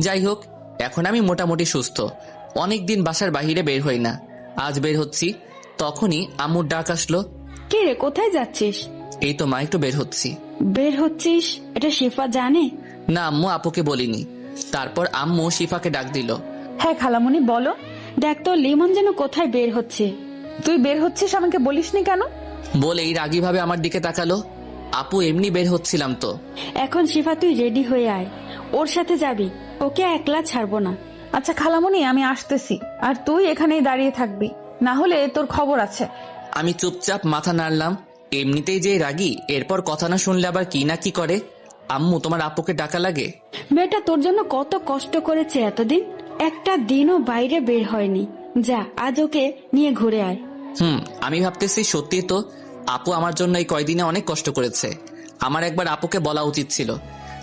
যাই হোক, এখন আমি মোটামুটি সুস্থ। অনেক দিন বাসার বাইরে বের হই না, আজ বের হচ্ছি। তখনই আম্মুর ডাক আসলো। কে রে, কোথায় যাচ্ছিস? এই তো মা, একটু বের হচ্ছি। বের হচ্ছিস? এটা শিফা জানে? না আম্মু, আপুকে বলিনি। তারপর আম্মু শিফাকে ডাক দিল। হ্যাঁ খালামণি, বলো। দেখ তো লিমন যেন কোথায় বের হচ্ছে। তুই বের হচ্ছিস, আমাকে বলিসনি কেন? বলেই রাগীভাবে আমার দিকে তাকালো। আপু, এমনি বের হচ্ছিলাম তো। এখন শিফা তুই রেডি হয়ে আয়, ওর সাথে যাবি, ওকে একলা ছাড়বো না। আচ্ছা খালামণি, আমি আসতেছি, আর তুই এখানেই দাঁড়িয়ে থাকবি, না হলে তোর খবর আছে। আমি চুপচাপ মাথা নাড়লাম। এমনিতেই যে রাগী, এরপর কথা না শুনলে আবার কি না কি করে। আম্মু, তোমার আপুকে ডাকা লাগে? মেয়েটা তোর জন্য কত কষ্ট করেছে এতদিন, একটা দিনও বাইরে বের হয়নি। যা, আজ ওকে নিয়ে ঘুরে আয়। আমি ভাবতেছি সত্যি তো, আপু আমার জন্য এই কয়দিনে অনেক কষ্ট করেছে। আমার একবার আপুকে বলা উচিত ছিল।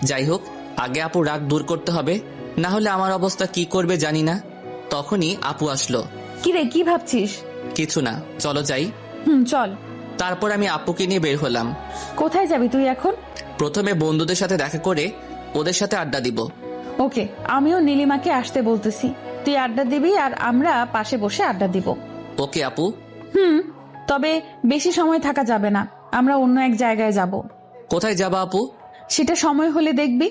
যাই হোক, আগে আপু রাগ দূর করতে হবে, না হলে আমার অবস্থা কি করবে জানি না। তখনই আপু আসলো। কিরে, কি ভাবছিস? কিছু না, চলো যাই। চল। তারপর আমি আপুকে নিয়ে বের হলাম। কোথায় যাবি তুই এখন? প্রথমে বন্ধুদের সাথে দেখা করে ওদের সাথে আড্ডা দিব। ওকে, আমিও নীলিমাকে আসতে বলতেছি, তুই আড্ডা দিবি আর আমরা পাশে বসে আড্ডা দিব। ওকে আপু। তবে বেশি সময় থাকা যাবে না, আমরা অন্য এক জায়গায় যাব। কোথায় যাবা আপু? সেটা সময় হলে দেখবি।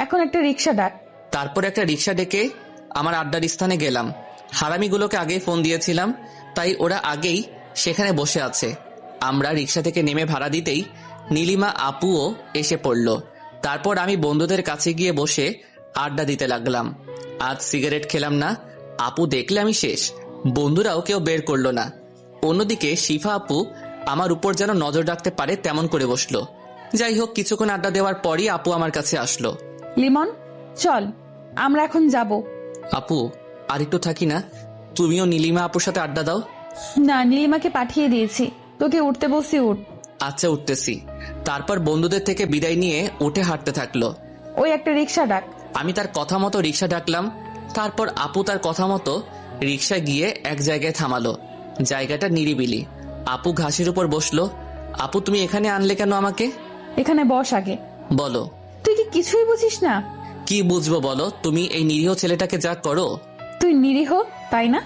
এখন একটা রিক্সা ডাক। তারপর একটা রিক্সা ডেকে আমার আড্ডার স্থানে গেলাম। হারামিগুলোকে আগেই ফোন দিয়েছিলাম, তাই ওরা আগেই সেখানে বসে আছে। আমরা রিক্সা থেকে নেমে ভাড়া দিতেই নীলিমা আপুও এসে পড়ল। তারপর আমি বন্ধুদের কাছে গিয়ে বসে আড্ডা দিতে লাগলাম। আজ সিগারেট খেলাম না, আপু দেখলে আমি শেষ। বন্ধুরাও কেউ বের করলো না। অন্যদিকে শিফা আপু আমার উপর যেন নজর রাখতে পারে তেমন করে বসলো। যাই হোক, কিছুক্ষণ আড্ডা দেওয়ার পরই আপু আমার কাছে আসলো। লিমন, চল, আমরা এখন যাব। আপু, আর একটু থাকি না? তুমিও নীলিমা আপুর সাথে আড্ডা দাও। না, নীলিমাকে পাঠিয়ে দিয়েছি, তোকে উঠতে বলছি, উঠ। আচ্ছা, উঠতেছি। তারপর বন্ধুদের থেকে বিদায় নিয়ে উঠে হাঁটতে থাকলো। ওই একটা রিক্সা ডাক। আমি তার কথা মতো রিক্সা ডাকলাম। তারপর আপু তার কথা মতো রিক্সা গিয়ে এক জায়গায় থামালো। জায়গাটা নিরিবিলি। আপু ঘাসের উপর বসলো। আপু, তুমি এখানে আনলে কেন আমাকে? এখানে বস আগে। বলো। তুই কি কিছুই বুঝিস না? কি বুঝবো বলো? তুমি এই নিরীহ ছেলেটাকে যা করো। তুই নিরীহ, তাই না?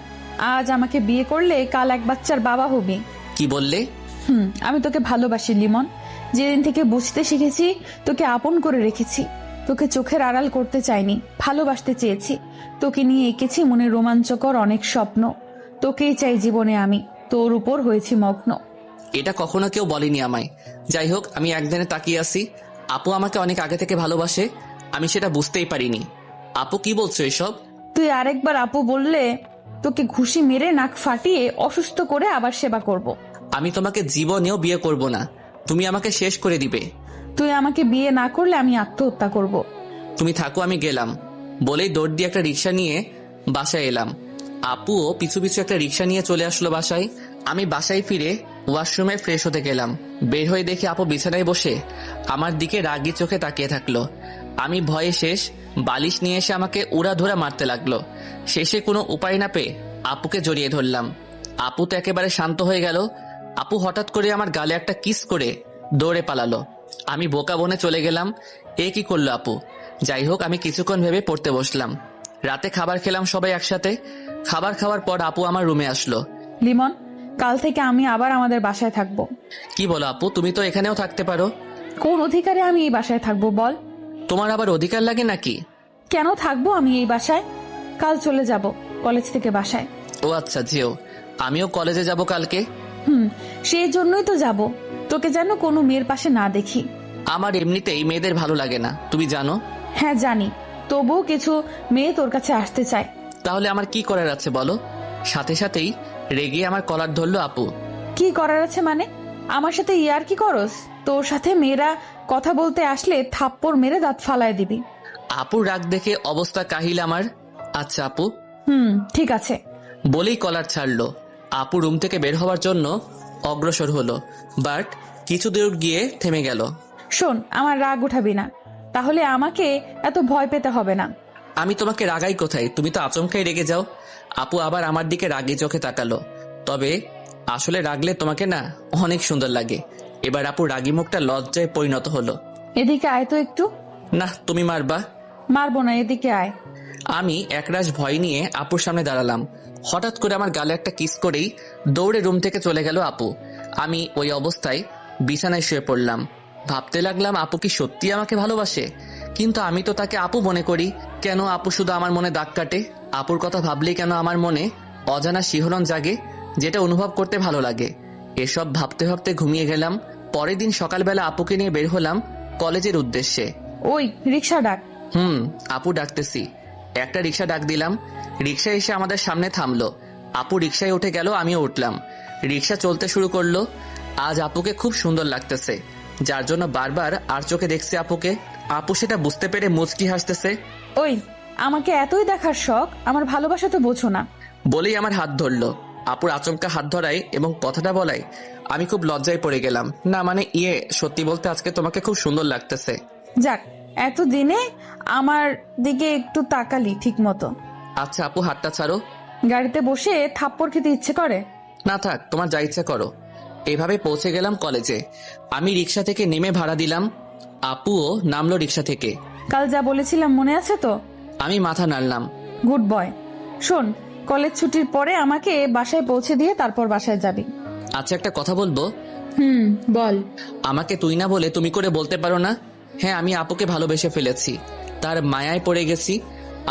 আজ আমাকে বিয়ে করলে কাল এক বাচ্চার বাবা হবি। কি বললে? আমি তোকে ভালোবাসি লিমন। যেদিন থেকে বুঝতে শিখেছি, তোকে আপন করে রেখেছি। তোকে চোখের আড়াল করতে চাইনি, ভালোবাসতে চেয়েছি। তোকে নিয়ে এঁকেছি মনে রোমাঞ্চকর অনেক স্বপ্ন। তোকেই চাই জীবনে আমি, তোর উপর হয়েছি মগ্ন। এটা কখনো কেউ বলেনি আমায়। যাই হোক, আমি একদিনে তাকিয়ে আছি। আপু আমাকে অনেক আগে থেকে ভালোবাসে, আমি সেটা বুঝতেই পারিনি। আপু, কি বলছো এসব? তুই আরেকবার আপু বললে তোকে ঘুষি মেরে নাক ফাটিয়ে অসুস্থ করে আবার সেবা করব। আমি তোমাকে জীবনেও বিয়ে করব না, তুমি আমাকে শেষ করে দিবে। তুই আমাকে বিয়ে না করলে আমি আত্মহত্যা করব। তুমি থাকো, আমি গেলাম। বলেই দৌড় দিয়ে একটা রিক্সা নিয়ে বাসায় এলাম। আপুও পিছু পিছু একটা রিক্সা নিয়ে চলে আসলো বাসায়। আমি বাসায় ফিরে ওয়াশরুমে ফ্রেশ হতে গেলাম। বের হয়ে দেখি আপু বিছানায় বসে আমার দিকে রাগি চোখে তাকিয়ে থাকলো। আমি ভয়ে শেষ, বালিশ নিয়ে এসে আমাকে উড়াধুরা মারতে লাগলো। শেষে কোনো উপায় না পেয়ে আপুকে জড়িয়ে ধরলাম। আপু তো একেবারে শান্ত হয়ে গেল। আপু হঠাৎ করে আমার গালে একটা কিস করে দৌড়ে পালালো। আমি বোকা বনে চলে গেলাম, এ কি করলো আপু? যাই হোক, আমি কিছুক্ষণ ভেবে পড়তে বসলাম। রাতে খাবার খেলাম সবাই একসাথে। খাবার খাওয়ার পর আপু আমার রুমে আসলো। লিমন, কাল থেকে আমি আবার আমাদের বাসায় থাকবো। কি বলো আপু? তুমি তো এখানেও থাকতে পারো। কোন অধিকারে আমি এই বাসায় থাকবো বল? তোমার আবার অধিকার লাগে নাকি? কেন থাকবো আমি এই বাসায়? কাল চলে যাব কলেজ থেকে বাসায়। ও আচ্ছা, যেও। আমিও কলেজে যাব কালকে। সেই জন্যই তো যাব, তোকে যেন কোনো মেয়ের পাশে না দেখি। আমার এমনিতেই মেয়েদের ভালো লাগে না, তুমি জানো। হ্যাঁ জানি, তবুও কিছু মেয়ে তোর কাছে আসতে চায়। তাহলে আমার কি করার আছে বলো? সাথে সাথেই রেগে আমার কলার ধরলো আপু। কি করার আছে মানে? আমার সাথে ইয়ার কি করস? তোর সাথে মেয়েরা কথা বলতে আসলে থাপ্পড় মেরে দাঁত ফালায় দিবি। আপুর রাগ দেখে অবস্থা কাহিল আমার। আচ্ছা আপু, ঠিক আছে বলেই কলার ছাড়লো। আপু রুম থেকে বের হওয়ার জন্য অগ্রসর হলো, বাট কিছু দূর গিয়ে থেমে গেল। শোন, আমার রাগ উঠাবি না, তাহলে আমাকে এত ভয় পেতে হবে না। আমি তোমাকে রাগাই কোথায়, তুমি তো আচমকাই রেগে যাও। আপু আবার আমার দিকে রাগি চোখে তাকালো। তবে আসলে রাগলে তোমাকে না অনেক সুন্দর লাগে। এবার আপু রাগি মুখটা লজ্জায় পরিণত হলো। এদিকে আয় তো একটু। না, তুমি মারবা। মারবো না, এদিকে আয়। আমি একরাশ ভয় নিয়ে আপুর সামনে দাঁড়ালাম। হঠাৎ করে আমার গালে একটা কিস করেই দৌড়ে রুম থেকে চলে গেল আপু। আমি ওই অবস্থায় বিছানায় শুয়ে পড়লাম। ভাবতে লাগলাম আপু কি সত্যি আমাকে ভালোবাসে? কিন্তু আমি তো তাকে আপু মনে করি। কেন আপু শুধু আমার মনে দাগ কাটে? আপুর কথা ভাবলেই কেন আমার মনে অজানা শিহরণ জাগে, যেটা অনুভব করতে ভালো লাগে? এসব ভাবতে ভাবতে ঘুমিয়ে গেলাম। পরের দিন সকালবেলা আপুকে নিয়ে বের হলাম কলেজের উদ্দেশ্যে। ওই রিক্সা ডাক। আপু ডাকতেছি। একটা রিক্সা ডাক দিলাম। রিক্সা এসে আমাদের সামনে থামলো। আপু রিক্সায় উঠে গেল, আমিও উঠলাম। রিক্সা চলতে শুরু করলো। আজ আপুকে খুব সুন্দর লাগতেছে, যার জন্য বারবার আর চোখে দেখছে আপুকে। আপু সেটা বুঝতে পেরে মুচকি হাসতেছে। ওই, আমাকে এতই দেখার শখ, আমার ভালোবাসা তো বোঝো না। বলেই আমার হাত ধরলো। আপুর আচমকা হাত ধরায় এবং কথাটা বলাই আমি খুব লজ্জায় পড়ে গেলাম। না মানে সত্যি বলতে আজকে তোমাকে খুব সুন্দর লাগতেছে। যাক, এতদিনে আমার দিকে একটু তাকালি ঠিক মতো। আচ্ছা আপু, হাতটা ছাড়ো। গাড়িতে বসে থাপ্পড় খেতে ইচ্ছে করে। না থাক, তোমার যা ইচ্ছা করো। এভাবে পৌঁছে গেলাম কলেজে। আমি রিক্সা থেকে নেমে ভাড়া দিলাম। আপুও নামলো রিক্সা থেকে। কাল যা বলেছিলাম মনে আছে তো? আমি মাথা নাড়লাম। Good boy. শোন, কলেজ ছুটির পরে আমাকে বাসায় পৌঁছে দিয়ে তারপর বাসায় যাবি। আচ্ছা একটা কথা বলবো? বল। আমাকে তুই না বলে তুমি করে বলতে পারো না? হ্যাঁ, আমি আপুকে ভালোবেসে ফেলেছি, তার মায়ায় পড়ে গেছি।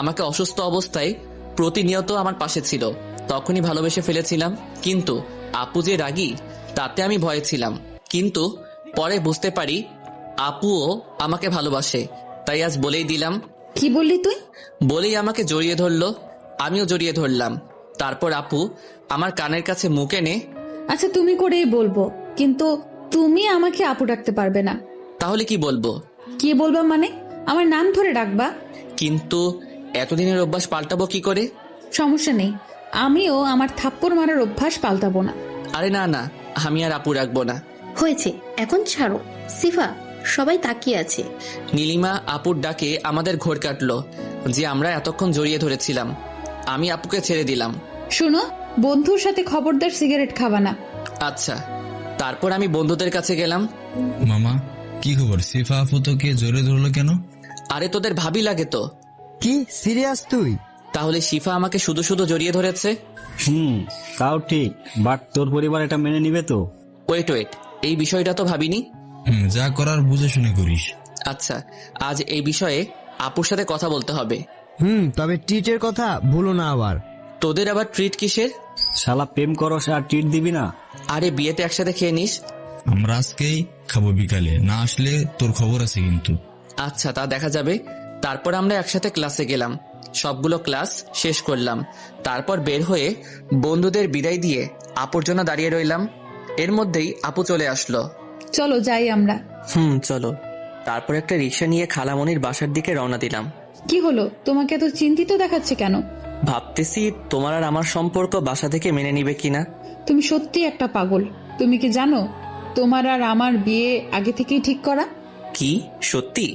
আমাকে অসুস্থ অবস্থায় প্রতিনিয়ত আমার পাশে ছিল, তখনই ভালোবেসে ফেলেছিলাম। কিন্তু আপু যে রাগী, তাতে আমি ভয়ে ছিলাম। কিন্তু পরে বুঝতে পারি আপুও আমাকে ভালোবাসে, তাই আজ বলেই দিলাম। কি বললি তুই? বলেই আমাকে জড়িয়ে ধরলো, আমিও জড়িয়ে ধরলাম। তারপর আপু আমার কানের কাছে মুখ এনে, আচ্ছা তুমি করেই বলবো, কিন্তু তুমি আমাকে আপু ডাকতে পারবে না। তাহলে কি বলবো? কি বলবা মানে? আমার নাম ধরে ডাকবা। কিন্তু এতদিনের অভ্যাস পাল্টাবো কি করে? সমস্যা নেই, আমিও আমার থাপ্পড় মারার অভ্যাস পাল্টাবো না। আরে না না, আমি আর আপু রাখবো না। হয়েছে, এখন ছাড়ো। সিফা, সবাই তাকিয়ে আছে। নীলিমা আপুর ডাকে আমাদের ঘোর কাটলো যে আমরা এতক্ষণ জড়িয়ে ধরেছিলাম। আমি আপুকে ছেড়ে দিলাম। শোনো, বন্ধুর সাথে খবরদার সিগারেট খাবা না। আচ্ছা। তারপর আমি বন্ধুদের কাছে গেলাম। মামা, কি খবর? সিফা আপু তোকে জোরে ধরলো কেন? আরে তোদের ভাবি লাগে তো। কি সিরিয়াস তুই? তাহলে শিফা আমাকে শুধু শুধু জড়িয়ে ধরেছে। তাও ঠিক, বাট তোর পরিবার এটা মেনে নিবে তো? ওয়েট, এই বিষয়টা তো ভাবিনি। যা করার বুঝে শুনে করিস। আচ্ছা, আজ এই বিষয়ে আপুর সাথে কথা বলতে হবে। তবে ট্রিটের কথা ভুলো না আবার। তোদের আবার ট্রিট কিসের? শালা প্রেম করস আর ট্রিট দিবি না? আরে বিয়েতে একসাথে খেয়ে নিস। আমরা আজকেই খাবো, বিকালে না আসলে তোর খবর আছে কিন্তু। আচ্ছা, তা দেখা যাবে। তারপর আমরা একসাথে ক্লাসে গেলাম, সবগুলো ক্লাস শেষ করলাম। তারপর বের হয়ে বন্ধুদের বিদায় দিয়ে আপুর জন্য দাঁড়িয়ে রইলাম। এর মধ্যেই আপু চলে আসলো। চলো যাই আমরা। চলো। তারপর একটা রিক্সা নিয়ে খালামণির বাসার দিকে রওনা দিলাম। কি হলো, তোমাকে এত চিন্তিত দেখাচ্ছে কেন? ভাবতেছি তোমার আর আমার সম্পর্ক বাসা থেকে মেনে নিবে কিনা। তুমি সত্যি একটা পাগল। তুমি কি জানো তোমার আর আমার বিয়ে আগে থেকেই ঠিক করা? কি সত্যি?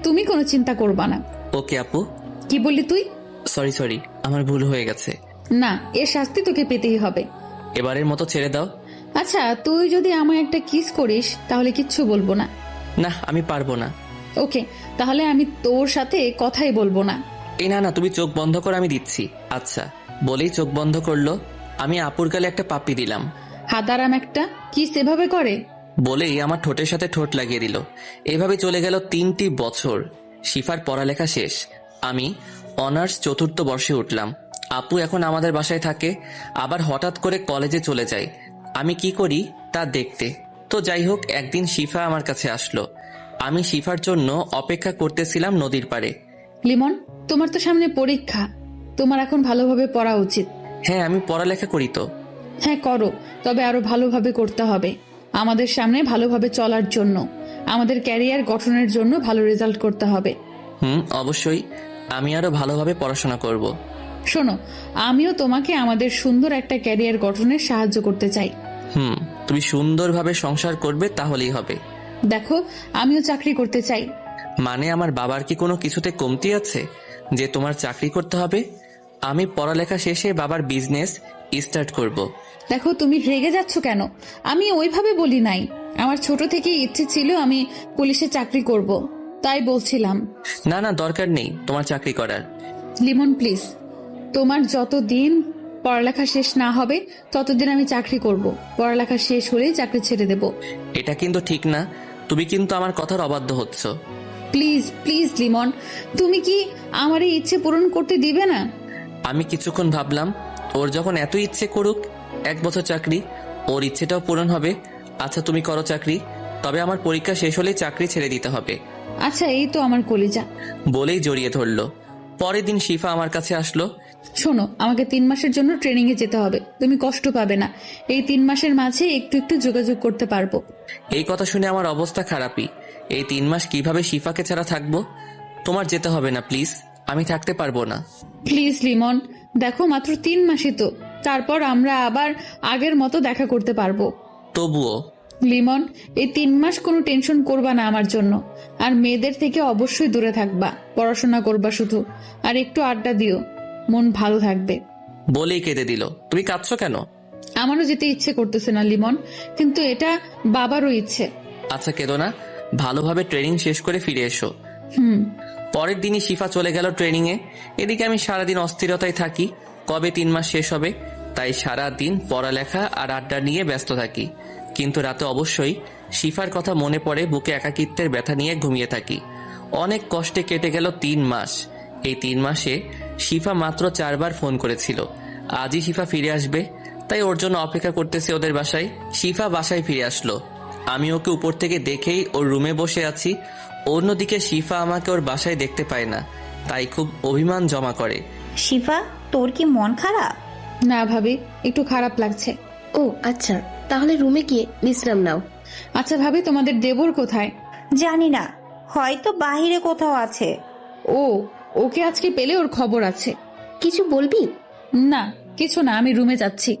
তুমি কোনো চিন্তা করবা না। ওকে আপু। কি বললি তুই? সরি, আমার ভুল হয়ে গেছে। না, এর শাস্তি তোকে পেতেই হবে। এবারের মতো ছেড়ে দাও। আচ্ছা, তুই যদি আমায় একটা কিস করিস তাহলে কিচ্ছু বলবো না। না, আমি পারবো না। ওকে, তাহলে আমি তোর সাথে কথাই বলবো না। এই না, তুমি চোখ বন্ধ কর, আমি দিচ্ছি। আচ্ছা। বলেই চোখ বন্ধ করলো। আমি আপুর গালে একটা পাপ্পি দিলাম। হাদারাম একটা, কি সেভাবে করে? বলেই আমার ঠোঁটের সাথে ঠোঁট লাগিয়ে দিল। এভাবে চলে গেল 3টি বছর। শিফার পড়ালেখা শেষ। আমি অনার্স 4র্থ বর্ষে উঠলাম। আপু এখন আমাদের বাসায় থাকে, আবার হঠাৎ করে কলেজে চলে যায়। আমি কি করি তা দেখতে। তো যাই হোক, একদিন শিফা আমার কাছে আসলো। আমি শিফার জন্য অপেক্ষা করতেছিলাম নদীর পাড়ে। লিমন, তোমার তো সামনে পরীক্ষা, তোমার এখন ভালোভাবে পড়া উচিত। হ্যাঁ, আমি পড়ালেখা করি তো। হ্যাঁ করো, তবে আরো ভালোভাবে করতে হবে। আমাদের সামনে ভালোভাবে চলার জন্য, আমাদের ক্যারিয়ার গঠনের জন্য ভালো রেজাল্ট করতে হবে। অবশ্যই, আমি আরো ভালোভাবে পড়াশোনা করব। শোনো, আমিও তোমাকে আমাদের সুন্দর একটা ক্যারিয়ার গঠনে সাহায্য করতে চাই। তুমি সুন্দরভাবে সংসার করবে তাহলেই হবে। দেখো, আমিও চাকরি করতে চাই। মানে আমার বাবার কি কোনো কিছুতে কমতি আছে যে তোমার চাকরি করতে হবে? আমি পড়ালেখা শেষে বাবার বিজনেস স্টার্ট করব। দেখো, তুমি রেগে যাচ্ছ কেন? আমি ওইভাবে বলি নাই। আমার ছোট থেকেই ইচ্ছে ছিল আমি পুলিশে চাকরি করব, তাই বলছিলাম। না না, দরকার নেই তোমার চাকরি করার। লিমন প্লিজ, তোমার যতদিন পড়ালেখা শেষ না হবে ততদিন আমি চাকরি করব। পড়ালেখা শেষ হলেই চাকরি ছেড়ে দেব। এটা কিন্তু ঠিক না, তুমি কিন্তু আমার কথার অবাধ্য হচ্ছ। প্লিজ প্লিজ লিমন, তুমি কি আমার এই ইচ্ছে পূরণ করতে দিবে না? আমি কিছুক্ষণ ভাবলাম, ওর যখন এত ইচ্ছে করুক, 1 বছর চাকরি, ওর ইচ্ছেটাও পূরণ হবে। আচ্ছা তুমি করো চাকরি, তবে আমার পরীক্ষা শেষ হলেই চাকরি ছেড়ে দিতে হবে। আচ্ছা, এই তো আমার কলিজা। বলেই জড়িয়ে ধরলো। পরের দিন শিফা আমার কাছে আসলো। শোনো, আমাকে 3 মাসের জন্য ট্রেনিং এ যেতে হবে। তুমি কষ্ট পাবে না, এই 3 মাসের মাঝে একটু একটু যোগাযোগ করতে পারবো। এই কথা শুনে আমার অবস্থা খারাপই। এই 3 মাস কিভাবে শিফাকে ছাড়া থাকবো? তোমার যেতে হবে না প্লিজ, আমি থাকতে পারবো না। প্লিজ লিমন, দেখো মাত্র 3 মাসই তো, তারপর আমরা আবার আগের মতো দেখা করতে পারবো। তবুও লিমন, এই 3 মাস কোনো টেনশন করবা না আমার জন্য। আর মেয়েদের থেকে অবশ্যই দূরে থাকবা, পড়াশোনা করবা শুধু, আর একটু আড্ডা দিও, মন ভালো থাকবে। বলেই কেঁদে দিল। তুমি কাঁদছো কেন? আমারও যেতে ইচ্ছে করতেছে না লিমন, কিন্তু এটা বাবারও ইচ্ছে। আচ্ছা কেঁদো না, ভালোভাবে ট্রেনিং শেষ করে ফিরে এসো। পরের দিনই শিফা চলে গেল ট্রেনিং এ। এদিকে আমি সারাদিন অস্থিরতায় থাকি, কবে 3 মাস শেষ হবে। তাই সারাদিন পড়ালেখা আর আড্ডা নিয়ে ব্যস্ত থাকি। কিন্তু রাতে অবশ্যই শিফার কথা মনে পড়ে, বুকে একাকিত্বের ব্যথা নিয়ে ঘুমিয়ে থাকি। অনেক কষ্টে কেটে গেল 3 মাস। এই 3 মাসে শিফা মাত্র 4 বার ফোন করেছিল। আজই শিফা ফিরে আসবে, তাই ওর জন্য অপেক্ষা করতেছি ওদের বাসায়। শিফা বাসায় ফিরে আসলো। আমি ওকে উপর থেকে দেখেই ওর রুমে বসে আছি। অন্যদিকে শিফা আমাকে ওর বাসায় দেখতে পায় না, তাই খুব অভিমান জমা করে। শিফা, তোর কি মন খারাপ? না ভাবি, একটু খারাপ লাগছে। ও আচ্ছা, তাহলে রুমে গিয়ে বিশ্রাম নাও। আচ্ছা ভাবি, তোমাদের দেবর কোথায়? জানি না, হয়তো বাহিরে কোথাও আছে। ও, ওকে আজকে পেলে ওর খবর আছে। কিছু বলবি? না কিছু না, আমি রুমে যাচ্ছি।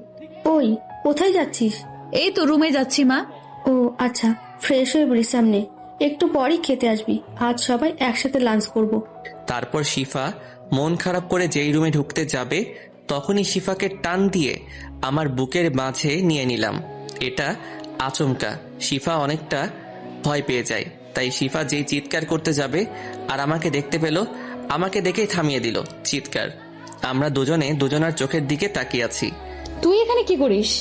ওই, কোথায় যাচ্ছিস? এই তো রুমে যাচ্ছি মা। ও আচ্ছা, ফ্রেশ হয়ে বিশ্রাম নে, একটু পরই খেতে আসবি। আজ সবাই একসাথে লাঞ্চ করব। তারপর শিফা মন খারাপ করে যেই রুমে ঢুকতে যাবে, তখনই শিফাকে টান দিয়ে আমার বুকের মাঝে নিয়ে নিলাম। এটা আচমকা, শিফা অনেকটা ভয় পেয়ে যায়। তাই শিফা যেই চিৎকার করতে যাবে আর আমাকে দেখতে পেল, আমাকে দেখেই থামিয়ে দিল চিৎকার। আমরা দুজনে দুজনার চোখের দিকে তাকিয়ে আছি। তুই এখানে কি করিস?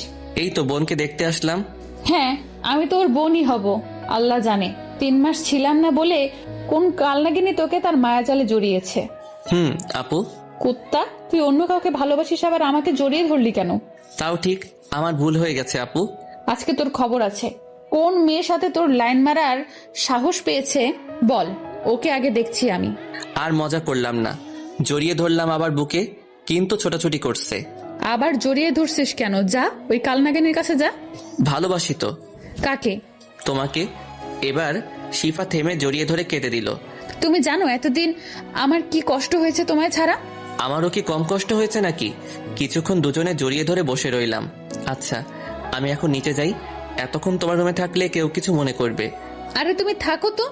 এই তো বোনকে দেখতে আসলাম। হ্যাঁ, আমি তো ওর বোনই হব। আল্লাহ জানে 3 মাস ছিলাম না বলে কোন কালনাগিনী তোকে তার মায়াজালে জড়িয়েছে। আপু। কুত্তা, তুই অন্য কাউকে ভালোবাসিস, আবার আমাকে জড়িয়ে ধরলি কেন? তাও ঠিক, আমার ভুল হয়ে গেছে আপু। আজকে তোর খবর আছে। কোন মেয়ের সাথে তোর লাইন মারার সাহস পেয়েছে বল, ওকে আগে দেখছি আমি। আর মজা করলাম না, জড়িয়ে ধরলাম আবার বুকে, কিন্তু ছোটাছুটি করছে। আবার জড়িয়ে ধরছিস কেন? যা, ওই কালনাগিনীর কাছে যা। ভালোবাসি তো। কাকে? তোমাকে। এবার শিফা থেমে জড়িয়ে ধরে কেঁদে দিল। তুমি জানো এতদিন আমার কি কষ্ট হয়েছে তোমায় ছাড়া? আমারও কি কম কষ্ট হয়েছে নাকি? কিছুক্ষণ দুজনে জড়িয়ে ধরে বসে রইলাম। আচ্ছা আমি এখন নিচে যাই, এতক্ষণ তোমার রুমে থাকলে কেউ কিছু মনে করবে। আরে তুমি থাকো তো,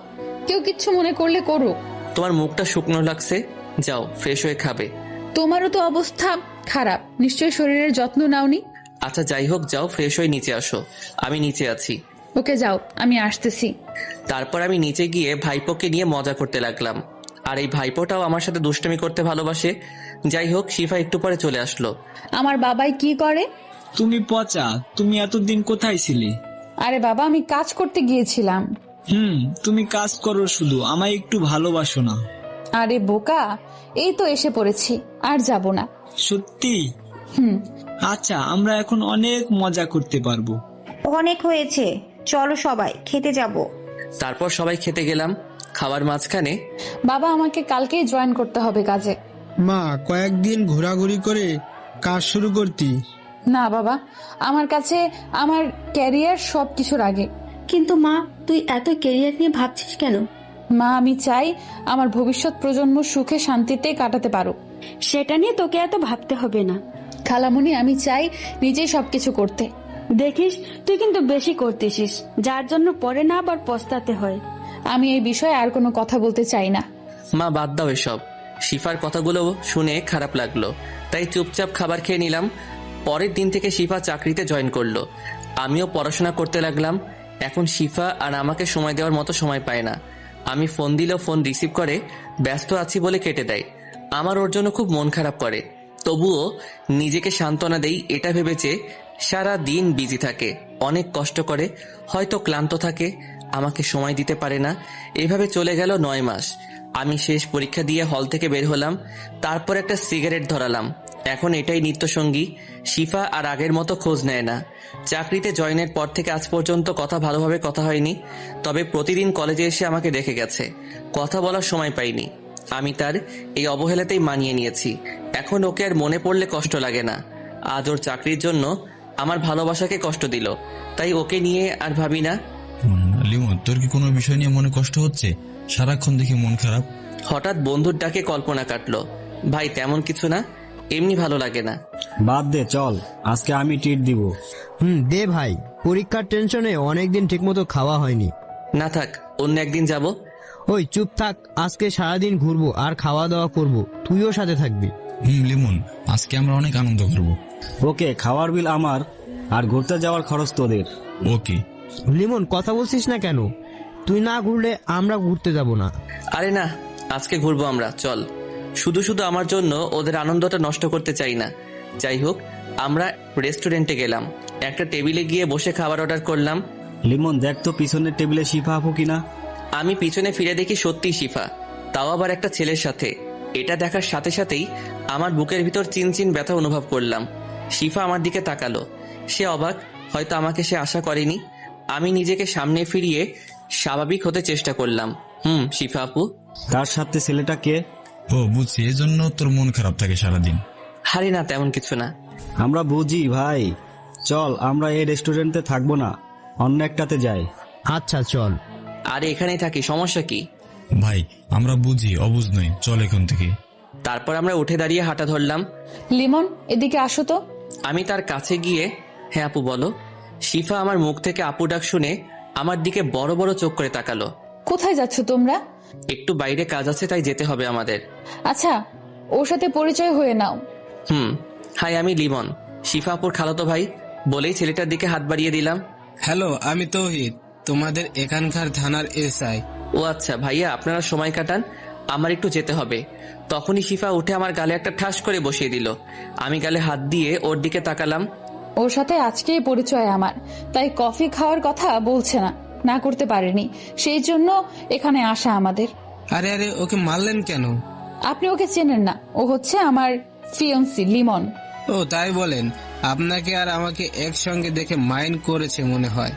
কেউ কিচ্ছু মনে করলে করো। তোমার মুখটা শুকনো লাগছে, যাও ফ্রেশ হয়ে খাবে। তোমারও তো অবস্থা খারাপ, নিশ্চয়ই শরীরের যত্ন নাওনি। আচ্ছা যাই হোক, যাও ফ্রেশ হয়ে নিচে আসো, আমি নিচে আছি। ওকে যাও, আমি আসতেছি। তারপর আমি নিচে গিয়ে ভাইপোকে নিয়ে মজা করতে লাগলাম। আর এই ভাইপোটাও আমার সাথে দুষ্টুমি করতে ভালোবাসে। যাই হোক, শিফা একটু পরে চলে আসলো। আমার বাবাই কি করে? তুমি পচা, তুমি এতদিন কোথায় ছিলে? আরে বাবা, আমি কাজ করতে গিয়েছিলাম। তুমি কাজ করো শুধু, আমায় একটু ভালোবাসো না? আরে বোকা, এই তো এসে পড়েছি, আর যাব না। সত্যি? হুম। আচ্ছা, আমরা এখন অনেক মজা করতে পারবো। অনেক হয়েছে, চলো সবাই খেতে যাব। তারপর সবাই খেতে গেলাম। খাওয়ার মাঝখানে বাবা, আমাকে কালকেই জয়েন করতে হবে কাজে। মা, কয়েকদিন ঘোরাঘুরি করে কাজ শুরু করতি। না বাবা, আমার কাছে আমার ক্যারিয়ার সব কিছুর আগে। কিন্তু মা, তুই এত কেরিয়ার নিয়ে ভাবছিস কেন? মা, আমি চাই আমার ভবিষ্যৎ প্রজন্ম সুখে শান্তিতে কাটাতে পারো। সেটা নিয়ে তোকে এত ভাবতে হবে না। খালামণি, আমি চাই নিজেই সবকিছু করতে। দেখিস, তুই কিন্তু বেশি করতেছিস, যার জন্য পরে না আবার পস্তাতে হয়। আমি এই বিষয়ে আর কোনো কথা বলতে চাই না। মা, বাদ দাও এসব। শিফার কথাগুলো শুনে খারাপ লাগলো, তাই চুপচাপ খাবার খেয়ে নিলাম। পরের দিন থেকে শিফা চাকরিতে জয়েন করলো, আমিও পড়াশোনা করতে লাগলাম। এখন শিফা আর আমাকে সময় দেওয়ার মতো সময় পায় না। আমি ফোন দিলেও ফোন রিসিভ করে ব্যস্ত আছি বলে কেটে দেয়। আমার ওর জন্য খুব মন খারাপ করে, তবুও নিজেকে সান্ত্বনা দেই এটা ভেবেছে সারা দিন বিজি থাকে, অনেক কষ্ট করে, হয়তো ক্লান্ত থাকে, আমাকে সময় দিতে পারে না। এভাবে চলে গেল 9 মাস। আমি শেষ পরীক্ষা দিয়ে হল থেকে বের হলাম, তারপর একটা সিগারেট ধরালাম। এখন এটাই নিত্যসঙ্গী। শিফা আর আগের মতো খোঁজ নেয় না। চাকরিতে জয়েনের পর থেকে আজ পর্যন্ত ভালোভাবে কথা হয়নি, তবে প্রতিদিন কলেজে এসে আমাকে দেখে গেছে। কথা বলার সময় পাইনি। আমি তার এই অবহেলাতেই মানিয়ে নিয়েছি। এখন ওকে আর মনে পড়লে কষ্ট লাগে না। আজ ওর চাকরির জন্য আমার ভালোবাসাকে কষ্ট দিল, তাই ওকে নিয়ে আর ভাবি না। লিমন, তোর কি কোনো বিষয় নিয়ে মনে কষ্ট হচ্ছে? সারাক্ষণ দেখি মন খারাপ। হঠাৎ বন্ধুর ডাকে কল্পনা কাটলো। ভাই, তেমন কিছু না, এমনি ভালো লাগে না। বাদ দে, চল আজকে আমি ট্রিট দিব। দে ভাই, পরীক্ষার টেনশনে অনেকদিন ঠিকমতো খাওয়া হয়নি। না থাক, অন্য একদিন যাব। ওই চুপ থাক, আজকে সারাদিন ঘুরবো আর খাওয়া দাওয়া করব, তুইও সাথে থাকবি। লিমন, আজকে আমরা অনেক আনন্দ করব। ওকে, খাওয়ার বিল আমার আর ঘুরতে যাওয়ার খরচ তোদের। ওকে। লিমন, কথা বলছিস না কেন? তুই না ঘুরলে আমরা ঘুরতে যাব না। আরে না, আজকে ঘুরবো আমরা, চল। শুধু শুধু আমার জন্য ওদের আনন্দটা নষ্ট করতে চাই না। যাই হোক, আমরা রেস্টুরেন্টে গেলাম। একটা টেবিলে গিয়ে বসে খাবার অর্ডার করলাম। লিমন, দেখ তো পিছনের টেবিলে শিফা আপু কিনা। আমি পিছনে ফিরে দেখি সত্যিই শিফা, তাও আবার একটা ছেলের সাথে। এটা দেখার সাথে সাথেই আমার বুকের ভিতর চিনচিন ব্যথা অনুভব করলাম। শিফা আমার দিকে তাকালো। সে অবাক, হয়তো আমাকে সে আশা করেনি। আমি নিজেকে সামনে ফিরিয়ে স্বাভাবিক হতে চেষ্টা করলাম। শিফা আপু। তার সাথে ছেলেটা কে? ও, বুঝছি, এজন্য তোর মন খারাপ থাকে সারাদিন। হারি না, তেমন কিছু না। আমরা বুঝি ভাই, চল আমরা এই রেস্টুরেন্টে থাকবো না, অন্য একটাতে যাই। আচ্ছা চল। আরে এখানেই থাকি, সমস্যা কি? ভাই, আমরা বুঝি, অবুঝ নই, চল এখান থেকে। তারপর আমরা উঠে দাঁড়িয়ে হাঁটা ধরলাম। লিমন, এদিকে আসো তো। আমি তার কাছে গিয়ে, হ্যাঁ আপু বলো। শিফা আমার মুখ থেকে আপু ডাক শুনে আমার দিকে বড় বড় চোখ করে তাকালো। কোথায় যাচ্ছ তোমরা? একটু বাইরে কাজ আছে, তাই যেতে হবে আমাদের। আচ্ছা, ওর সাথে পরিচয় হয়ে নাও। হাই, আমি লিমন, শিফা আপুর খালাতো ভাই। বলেই ছেলেটার দিকে হাত বাড়িয়ে দিলাম। হ্যালো, আমি তৌহিদ, তোমাদের এখানকার থানার এসআই। ও আচ্ছা ভাইয়া, আপনারা সময় কাটান, আমার একটু যেতে হবে। তখনই শিফা উঠে আমার গালে একটা ঠাস করে বসিয়ে দিল। আমি গালে হাত দিয়ে ওর দিকে তাকালাম। ওর সাথে আজকেই পরিচয় আমার, তাই কফি খাওয়ার কথা বলছে না, না করতে পারেনি, সেই জন্য এখানে আসা আমাদের। আরে আরে, ওকে মারলেন কেন? আপনি ওকে চেনেন না, ও হচ্ছে আমার ফিয়ন্সি লিমন। ও তাই বলেন? আপনাকে আর আমাকে একসঙ্গে দেখে মাইন্ড করেছে মনে হয়।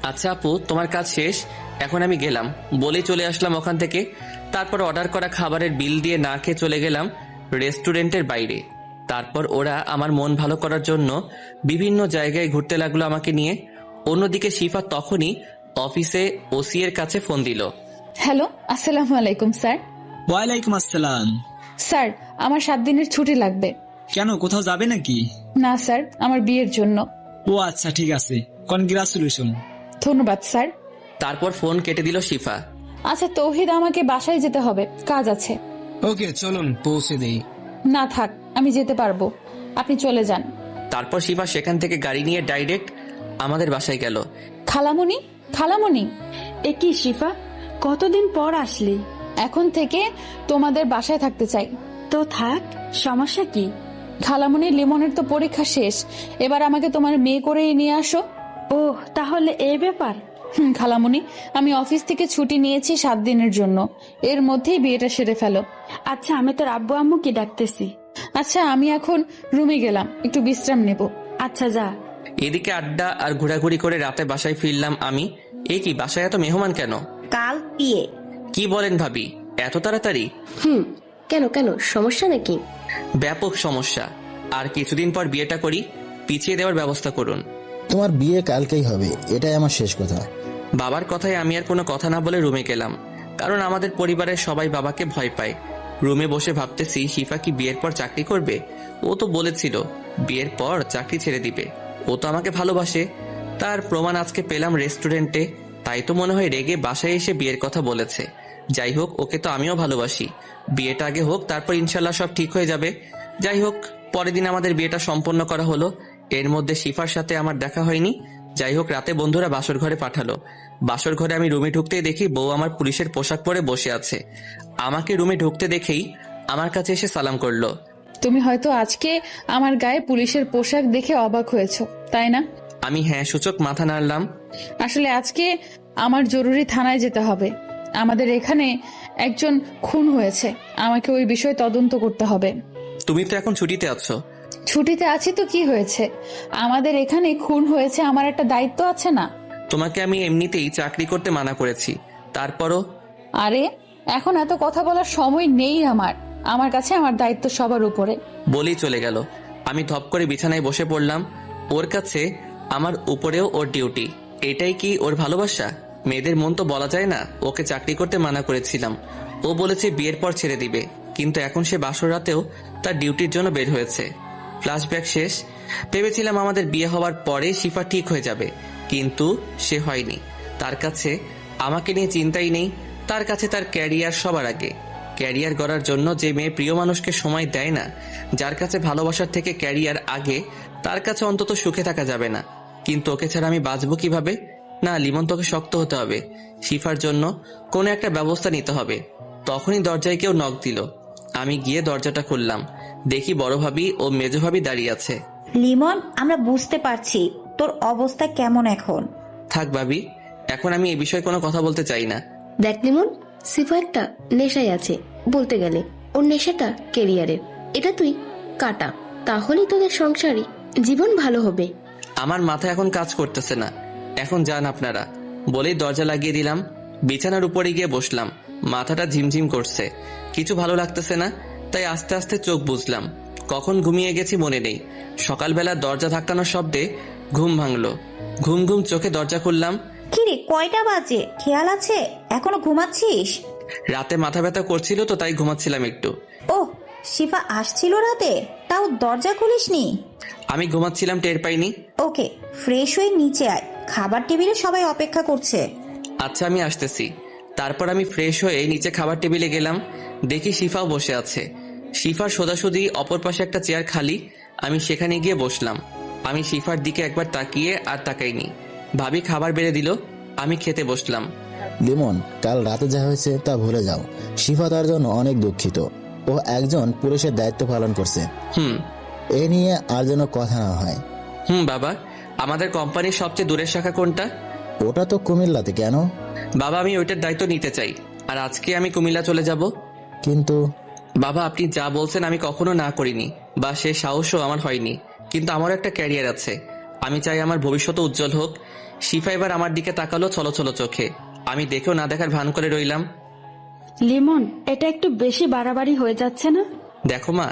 আচ্ছা আপু, তোমার কাজ শেষ, এখন আমি গেলাম বলেই চলে আসলাম ওখান থেকে। তারপর অর্ডার করা খাবারের বিল দিয়ে না খেয়ে চলে গেলাম রেস্টুরেন্টের বাইরে। তারপর ওরা আমার মন ভালো করার জন্য বিভিন্ন জায়গায় ঘুরতে লাগলো আমাকে নিয়ে। অন্যদিকে শিফা তখনই অফিসে ওসি এর কাছে ফোন দিল। হ্যালো, আসসালামু আলাইকুম স্যার। ওয়ালাইকুম আসসালাম। স্যার, আমার 7 দিনের ছুটি লাগবে। কেন, কোথাও যাবে নাকি? না স্যার, আমার বিয়ের জন্য। ও আচ্ছা, ঠিক আছে, কনগ্রাচুলেশন। ধন্যবাদ স্যার। তারপর ফোন কেটে দিল শিফা। আচ্ছা তৌহিদ, আমাকে বাসায় যেতে হবে, কাজ আছে। ওকে, চলুন পৌঁছে দেই। না থাক, আমি যেতে পারবো, আপনি চলে যান। তারপর শিফা সেখান থেকে গাড়ি নিয়ে ডাইরেক্ট আমাদের বাসায় গেল। খালামণি, খালামণি। এ কি শিফা, কতদিন পর আসলি? এখন থেকে তোমাদের বাসায় থাকতে চাই। তো থাক, সমস্যা কি? খালামণি, লিমনের তো পরীক্ষা শেষ, এবার আমাকে তোমার মেয়ে করেই নিয়ে আসো। ও, তাহলে এই ব্যাপার। খালামণি, আমি অফিস থেকে ছুটি নিয়েছি 7 দিনের জন্য, এর মধ্যেই বিয়েটা সেরে ফেলো। আচ্ছা, আমি তোর আব্বু আম্মু কি ডাকতেছি। আচ্ছা আমি এখন রুমে গেলাম, একটু বিশ্রাম নেব। আচ্ছা যা। এদিকে আড্ডা আর ঘোরাঘুরি করে রাতে বাসায় ফিরলাম আমি। কি বাসায় এত মেহমান কেন? কাল বিয়ে। কি বলেন ভাবি, এত তাড়াতাড়ি? কেন কেন সমস্যা নাকি? ব্যাপক সমস্যা। আর কিছুদিন পর বিয়েটা করি, পিছিয়ে দেওয়ার ব্যবস্থা করুন। তোমার বিয়ে কালকেই হবে, এটাই আমার শেষ কথা। বাবার কথায় আমি আর কোনো কথা না বলে রুমে গেলাম, কারণ আমাদের পরিবারের সবাই বাবাকে ভয় পায়। রুমে বসে ভাবতেছি শিফা কি বিয়ের পর চাকরি করবে? ও তো বলেছিল বিয়ের পর চাকরি ছেড়ে দিবে। ও তো আমাকে ভালোবাসে, তার প্রমাণ আজকে পেলাম রেস্টুরেন্টে। তাই তো মনে হয় রেগে বাসায় এসে বিয়ের কথা বলেছে। যাই হোক, ওকে তো আমিও ভালোবাসি। বিয়েটা আগে হোক, তারপর ইনশাল্লাহ সব ঠিক হয়ে যাবে। যাই হোক, পরের দিন আমাদের বিয়েটা সম্পন্ন করা হলো। এর মধ্যে শিফার সাথে আমার দেখা হয়নি। যাই হোক, রাতে বন্ধুরা বাসর ঘরে পাঠালো। বাসর ঘরে আমি রুমে ঢুকতেই দেখি বউ আমার পুলিশের পোশাক পরে বসে আছে। আমাকে রুমে ঢুকতে দেখেই আমার কাছে এসে সালাম করলো। তুমি হয়তো আজকে আমার গায়ে পুলিশের পোশাক দেখে অবাক হয়েছো, তাই না? আমি হ্যাঁ সূচক মাথা নাড়লাম। আসলে আজকে আমার জরুরি থানায় যেতে হবে। আমাদের এখানে একজন খুন হয়েছে, আমাকে ওই বিষয়ে তদন্ত করতে হবে। তুমি তো এখন ছুটিতে আছো। ছুটিতে আছি তো কি হয়েছে, আমাদের এখানে খুন হয়েছে, আমার একটা দায়িত্ব আছে না? তোমাকে আমি এমনিতেই চাকরি করতে মানা করেছি, তারপরও? আরে এখন এত কথা বলার সময় নেই আমার কাছে আমার দায়িত্ব সবার উপরে। বলেই চলে গেল। আমি ধপ করে বিছানায় বসে পড়লাম। ওর কাছে আমার উপরেও ওর ডিউটি। এটাই কি ওর ভালোবাসা? মেয়েদের মন তো বলা যায় না। ওকে চাকরি করতে মানা করেছিলাম, ও বলেছে বিয়ের পর ছেড়ে দিবে, কিন্তু এখন সে বাসর রাতেও তার ডিউটির জন্য বের হয়েছে। ফ্ল্যাশব্যাক শেষ। ভেবেছিলাম আমাদের বিয়ে হওয়ার পরে শিফা ঠিক হয়ে যাবে, কিন্তু সে হয়নি। তার কাছে আমাকে নিয়ে চিন্তাই নেই। তার কাছে তার ক্যারিয়ার সবার আগে। ক্যারিয়ার গড়ার জন্য যে মেয়ে প্রিয় মানুষকে সময় দেয় না, যার কাছে ভালোবাসার থেকে ক্যারিয়ার আগে, তার কাছে অন্তত সুখে থাকা যাবে না। কিন্তু ওকে ছাড়া আমি বাঁচবো কিভাবে? না, লিমন, তোকে শক্ত হতে হবে। শিফার জন্য কোনো একটা ব্যবস্থা নিতে হবে। তখনই দরজায় কেউ নক দিল। আমি গিয়ে দরজাটা খুললাম। দেখি বড় ভাবি ও মেজ ভাবি দাঁড়িয়ে আছে। লিমন, আমরা বুঝতে পারছি তোর অবস্থা কেমন এখন। থাক ভাবি, এখন আমি এ বিষয়ে কোনো কথা বলতে চাই না। দেখ লিমন, সিফা একটা নেশায় আছে, বলতে গেলে ওর নেশাটা কেরিয়ারের। এটা তুই কাটা, তাহলেই তোদের সংসারী জীবন ভালো হবে। আমার মাথা এখন কাজ করতেছে না, এখন যান আপনারা, বলেই দরজা লাগিয়ে দিলাম। বিছানার উপরে গিয়ে বসলাম। মাথাটা ঝিমঝিম করছে, কিছু ভালো লাগতেছে না। তাই আস্তে আস্তে চোখ বুজলাম। কখন ঘুমিয়ে গেছি মনে নেই। সকালবেলা দরজা ধাক্কানোর শব্দে ঘুম ভাঙলো। ঘুম ঘুম চোখে দরজা খুললাম। কিরে, কয়টা বাজে খেয়াল আছে? এখনো ঘুমাচ্ছিস? রাতে মাথা ব্যথা করছিল তো, তাই ঘুমাচ্ছিলাম একটু। ওহ, শিফা আসছিল রাতে, তাও দরজা খুলিসনি? আমি ঘুমাচ্ছিলাম, টের পাইনি। ওকে, ফ্রেশ হয়ে নিচে আয়, খাবার টেবিলে সবাই অপেক্ষা করছে। আচ্ছা, আমি আসতেছি। তারপর আমি ফ্রেশ হয়ে নিচে খাবার টেবিলে গেলাম। দেখি শিফাও বসে আছে। শিফার সোজাসুজি অপর পাশে একটা চেয়ার খালি। আমি সেখানে গিয়ে বসলাম। আমি শিফার দিকে একবার তাকিয়ে আর তাকাইনি। ভাবি খাবার বেড়ে দিল, আমি খেতে বসলাম। লিমন, কাল রাতে যা হয়েছে তা ভুলে যাও। শিফা তার জন্য অনেক দুঃখিত। ও একজন পুলিশের দায়িত্ব পালন করছে। এ নিয়ে আর যেন কথা না হয়। বাবা, আমাদের কোম্পানির সবচেয়ে দূরের শাখা কোনটা? ওটা তো কুমিল্লাতে। কেন? বাবা, আমি ওইটার দায়িত্ব নিতে চাই, আর আজকে আমি কুমিল্লা চলে যাব। কিন্তু বাবা, আপনি যা বলছেন আমি কখনো না করিনি, বা সে সাহসও আমার হয়নি। কিন্তু আমার একটা ক্যারিয়ার আছে, আমি চাই আমার ভবিষ্যৎ উজ্জ্বল হোক। শিফা এবার আমার দিকে তাকালো ছলো ছলো চোখে। আমি দেখেও না দেখার ভান করে রইলাম। লিমন, এটা একটু বেশি বাড়াবাড়ি হয়ে যাচ্ছে না? দেখো মা,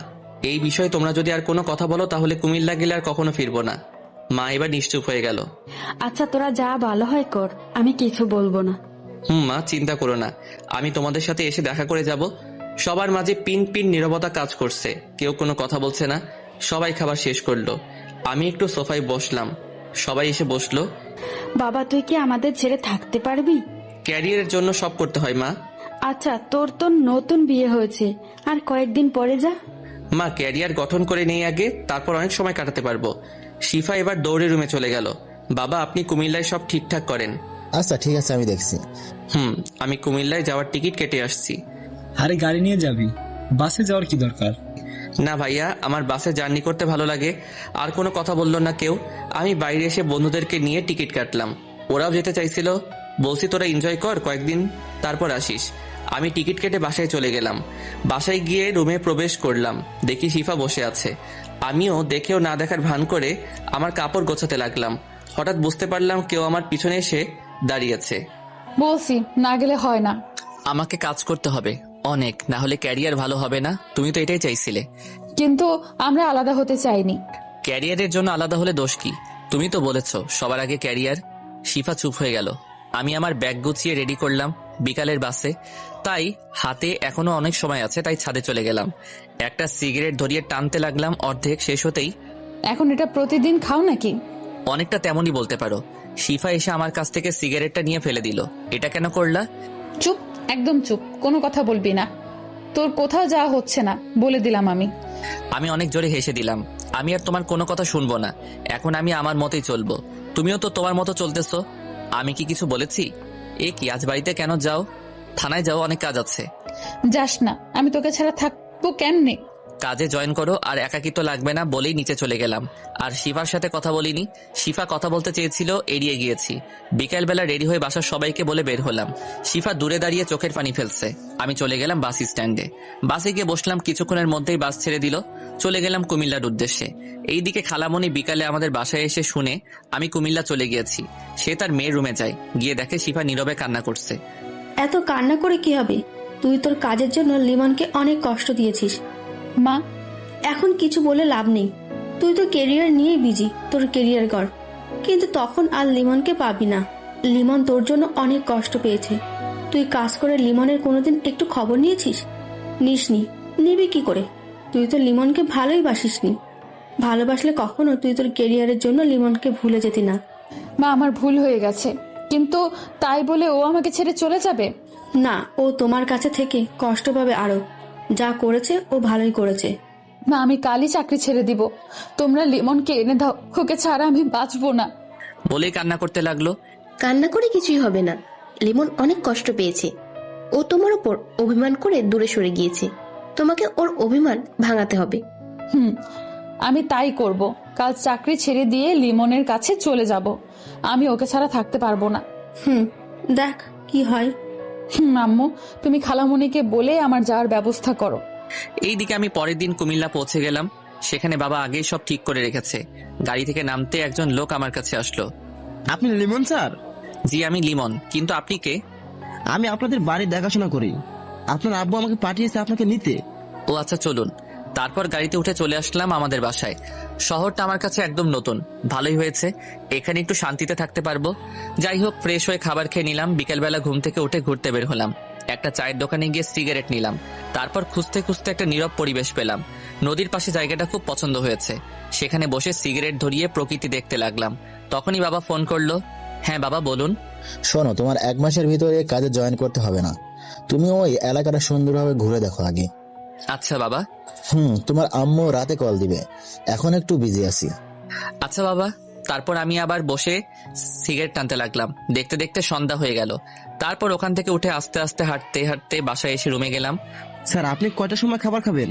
এই বিষয়ে তোমরা যদি আর কোনো কথা বলো তাহলে কুমিল্লা গেলে আর কখনো ফিরবো না। মা এবার নিশ্চুপ হয়ে গেল। আচ্ছা, তোরা যা ভালো হয় কর, আমি কিছু বলবো না। মা, চিন্তা করো না, আমি তোমাদের সাথে এসে দেখা করে যাব। সবার মাঝে পিন পিন নীরবতা কাজ করছে, কেউ কোনো কথা বলছে না। সবাই খাবার শেষ করলো। আমি একটু সোফায় বসলাম, সবাই এসে বসলো। বাবা, তুই কি আমাদের ছেড়ে থাকতে পারবি? ক্যারিয়ারের জন্য সব করতে হয় মা। আচ্ছা, তোর তো নতুন বিয়ে হয়েছে, আর কয়েকদিন পরে যা। মা, ক্যারিয়ার গঠন করে নেই আগে, তারপর অনেক সময় কাটাতে পারবো। শিফা এবার দৌড়ে রুমে চলে গেল। বাবা, আপনি কুমিল্লায় সব ঠিকঠাক করেন। আচ্ছা ঠিক আছে, আমি দেখছি। আমি কুমিল্লায় যাওয়ার টিকিট কেটে আসছি। আরে গাড়ি নিয়ে যাবি, বাসে যাওয়ার কি দরকার? না ভাইয়া, আমার বাসে জার্নি করতে ভালো লাগে। আর কোনো কথা বললো না কেউ। আমি বাইরে এসে বন্ধুদেরকে নিয়ে টিকিট কাটলাম। ওরাও যেতে চাইছিল। বলছি তোরা এনজয় কর কয়েকদিন, তারপর আসিস। আমি টিকিট কেটে বাসায় চলে গেলাম। বাসায় গিয়ে রুমে প্রবেশ করলাম, দেখি শিফা বসে আছে। আমিও দেখেও না দেখার ভান করে আমার কাপড় গোছাতে লাগলাম। হঠাৎ বুঝতে পারলাম কেউ আমার পিছনে এসে দাঁড়িয়েছে। বলছি না গেলে হয় না। আমাকে কাজ করতে হবে অনেক, না হলে ক্যারিয়ার ভালো হবে না। তুমি তো এটাই চাইছিলে। কিন্তু আমরা আলাদা হতে চাইনি। ক্যারিয়ারের জন্য আলাদা হলে দোষ কি? তুমি তো বলেছো সবার আগে ক্যারিয়ার। শিফা চুপ হয়ে গেল। আমি আমার ব্যাগ গুছিয়ে রেডি করলাম বিকালের বাসে, তাই হাতে এখনো অনেক সময় আছে, তাই ছাদে চলে গেলাম। একটা সিগারেট ধরিয়ে টানতে লাগলাম, অর্ধেক শেষ হতেই এখন এটা প্রতিদিন খাও নাকি? অনেকটা তেমনই বলতে পারো। শিফা এসে আমার কাছ থেকে সিগারেটটা নিয়ে ফেলে দিল। এটা কেন করলা? চুপ, একদম চুপ, কোনো কথা বলবি না। তোর কোথাও যাওয়া হচ্ছে না, বলে দিলাম আমি। আমি অনেক জোরে হেসে দিলাম। আমি আর তোমার কোনো কথা শুনবো না, এখন আমি আমার মতোই চলবো। তুমিও তো তোমার মতো চলতেছো। আমি কি কিছু বলেছি? এ কি, আজ বাড়িতে কেন যাও? থানায় যাও, অনেক কাজ আছে। যাস না, আমি তোকে ছাড়া থাকবো কেমনে? কাজে জয়েন করো, আর একাকিত্ব লাগবে না বলেই নিচে চলে গেলাম। আর শিফার সাথে কথা বলিনি। শিফা কথা বলতে চেয়েছিল, এড়িয়ে গিয়েছি। বিকেলবেলা রেডি হয়ে বাসার সবাইকে বলে বের হলাম। শিফা দূরে দাঁড়িয়ে চোখের পানি ফেলছে। আমি চলে গেলাম বাস স্ট্যান্ডে। বাসে গিয়ে বসলাম, কিছুক্ষণের মধ্যেই বাস ছেড়ে দিল। চলে গেলাম কুমিল্লার উদ্দেশ্যে। এইদিকে খালামণি বিকালে আমাদের বাসায় এসে শুনে আমি কুমিল্লা চলে গিয়েছি। সে তার মেয়ের রুমে যায়, গিয়ে দেখে শিফা নীরবে কান্না করছে। এত কান্না করে কি হবে? তুই তোর কাজের জন্য লিমনকে অনেক কষ্ট দিয়েছিস। মা, এখন কিছু বলে লাভ নেই। তুই তো কেরিয়ার নিয়ে বিজি, তোর কেরিয়ার কর। কিন্তু তখন আর লিমনকে পাবি না। লিমন তোর জন্য অনেক কষ্ট পেয়েছে। তুই কাজ করে লিমনের কোনোদিন একটু খবর নিয়েছিস? নিসনি, নিবি কি করে? তুই তো লিমনকে ভালোই বাসিসনি। ভালোবাসলে কখনো তুই তোর কেরিয়ারের জন্য লিমনকে ভুলে যেতি না। মা, আমার ভুল হয়ে গেছে, কিন্তু তাই বলে ও আমাকে ছেড়ে চলে যাবে? না, ও তোমার কাছে থেকে কষ্ট পাবে আরো। যা করেছে ও ভালোই করেছে। মা, আমি কালই চাকরি ছেড়ে দিব। তোমরা লিমনকে এনে দাও, ওকে ছাড়া আমি বাঁচবো না। বলেই কান্না করতে লাগলো। কান্না করে কিছুই হবে না। লিমন অনেক কষ্ট পেয়েছে। ও তোমার উপর অভিমান করে দূরে সরে গিয়েছে। তোমাকে ওর অভিমান ভাঙাতে হবে। আমি তাই করব। কাল চাকরি ছেড়ে দিয়ে লিমনের কাছে চলে যাব। আমি ওকে ছাড়া থাকতে পারবো না। দেখ কি হয়। আম্মু, তুমি খালামণিকে বলে আমার যাওয়ার ব্যবস্থা করো। এইদিকে আমি পরের দিন কুমিল্লা পৌঁছে গেলাম। সেখানে বাবা আগেই সব ঠিক করে রেখেছে। গাড়ি থেকে নামতে একজন লোক আমার কাছে আসলো। আপনি লিমন স্যার? জি, আমি লিমন। কিন্তু আপনি কে? আমি আপনাদের বাড়ি দেখাশোনা করি। আপনার আব্বু আমাকে পাঠিয়েছে আপনাকে নিতে। ও আচ্ছা, চলুন। তারপর গাড়িতে উঠে চলে আসলাম আমাদের বাসায়। শহরটা আমার কাছে একদম নতুন, ভালোই হয়েছে। এখানে একটু শান্তিতে থাকতে পারবো। যাই হোক, ফ্রেশ হয়ে খাবার খেয়ে নিলাম। বিকেলবেলা ঘুম থেকে উঠে ঘুরতে বের হলাম। একটা চায়ের দোকানে গিয়ে সিগারেট নিলাম। তারপর খুঁজতে খুঁজতে একটা নীরব পরিবেশ পেলাম। নদীর পাশে জায়গাটা খুব পছন্দ হয়েছে। সেখানে বসে সিগারেট ধরিয়ে প্রকৃতি দেখতে লাগলাম। তখনই বাবা ফোন করলো। হ্যাঁ বাবা, বলুন। শোনো, তোমার 1 মাসের ভিতরে কাজে জয়েন করতে হবে না। তুমি ওই এলাকাটা সুন্দরভাবে ঘুরে দেখো আগে। আচ্ছা বাবা। তোমার আম্মু রাতে কল দিবে, এখন একটু বিজি আছি। আচ্ছা বাবা। তারপর আমি আবার বসে সিগারেট টানতে লাগলাম। দেখতে দেখতে সন্ধ্যা হয়ে গেল। তারপর ওখান থেকে উঠে আস্তে আস্তে হাঁটতে হাঁটতে বাসায় এসে রুমে গেলাম। স্যার, আপনি কয়টার সময় খাবার খাবেন?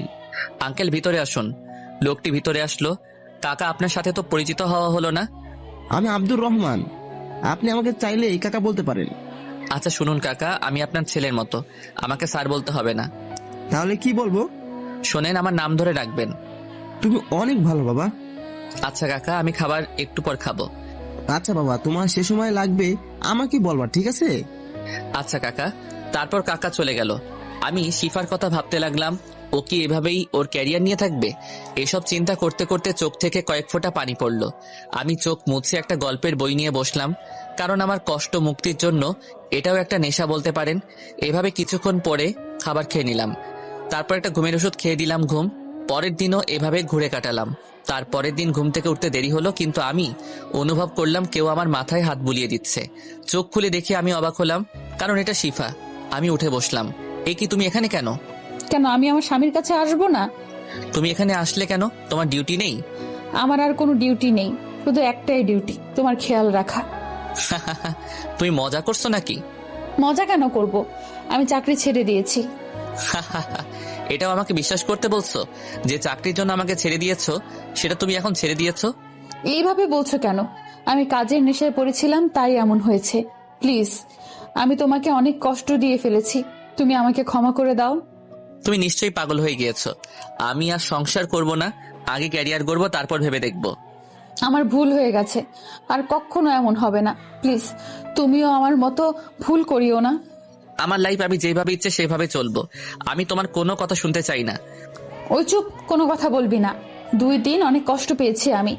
আঙ্কেল, ভিতরে আসুন। লোকটি ভিতরে আসলো। কাকা, আপনার সাথে তো পরিচিত হওয়া হলো না। আমি আব্দুর রহমান। আপনি আমাকে চাইলে এই কাকা বলতে পারেন। আচ্ছা শুনুন কাকা, আমি আপনার ছেলের মতো, আমাকে স্যার বলতে হবে না। তাহলে কি বলবো? শোনেন, আমার নাম ধরে রাখবেন। তুমি অনেক ভালো বাবা। আচ্ছা কাকা, আমি খাবার একটু পর খাবো। আচ্ছা বাবা, তোমার সে সময় লাগবে আমাকে বলবা, ঠিক আছে? আচ্ছা কাকা। তারপর কাকা চলে গেল। আমি শিফার কথা ভাবতে লাগলাম। ও কি এভাবেই ওর ক্যারিয়ার নিয়ে থাকবে? এসব চিন্তা করতে করতে চোখ থেকে কয়েক ফোঁটা পানি পড়লো। আমি চোখ মুছে একটা গল্পের বই নিয়ে বসলাম, কারণ আমার কষ্ট মুক্তির জন্য এটাও একটা নেশা বলতে পারেন। এভাবে কিছুক্ষণ পরে খাবার খেয়ে নিলাম। তারপর একটা ঘুমের ওষুধ খেয়ে দিলাম ঘুম। পরের দিনও এভাবে ঘুরে কাটালাম। তারপরের দিন ঘুম থেকে উঠতে দেরি হলো, কিন্তু আমি অনুভব করলাম কেউ আমার মাথায় হাত বুলিয়ে দিচ্ছে। চোখ খুলে দেখে আমি অবাক হলাম, কারণ এটা শিফা। আমি উঠে বসলাম। এ কি, তুমি এখানে কেন? কেন, আমি আমার স্বামীর কাছে আসবো না? তুমি এখানে আসলে কেন? তোমার ডিউটি নেই? আমার আর কোনো ডিউটি নেই, শুধু একটাই ডিউটি, তোমার খেয়াল রাখা। তুমি মজা করছো নাকি? মজা কেন করব? আমি চাকরি ছেড়ে দিয়েছি। এটাও আমাকে বিশ্বাস করতে বলছো যে চাকরির জন্য আমাকে ছেড়ে দিয়েছো, সেটা তুমি এখন ছেড়ে দিয়েছো? এইভাবে বলছো কেন? আমি কাজের নেশায় পড়েছিলাম, তাই এমন হয়েছে। প্লিজ, আমি তোমাকে অনেক কষ্ট দিয়ে ফেলেছি। তুমি আমাকে ক্ষমা করে দাও। তুমি নিশ্চয়ই পাগল হয়ে গিয়েছো। আমি আর সংসার করব না, আগে ক্যারিয়ার গড়ব, তারপর ভেবে দেখবো। আমার ভুল হয়ে গেছে, আর কখনো এমন হবে না। প্লিজ তুমিও আমার মতো ভুল করিও না। আমার লাইফ আমি যেভাবে ইচ্ছে সেভাবে চলবো। আমি তোমার কোনো কথা শুনতে চাই না। ওই চুপ, কোনো কথা বলবি না। 2 দিন অনেক কষ্ট পেয়েছি আমি।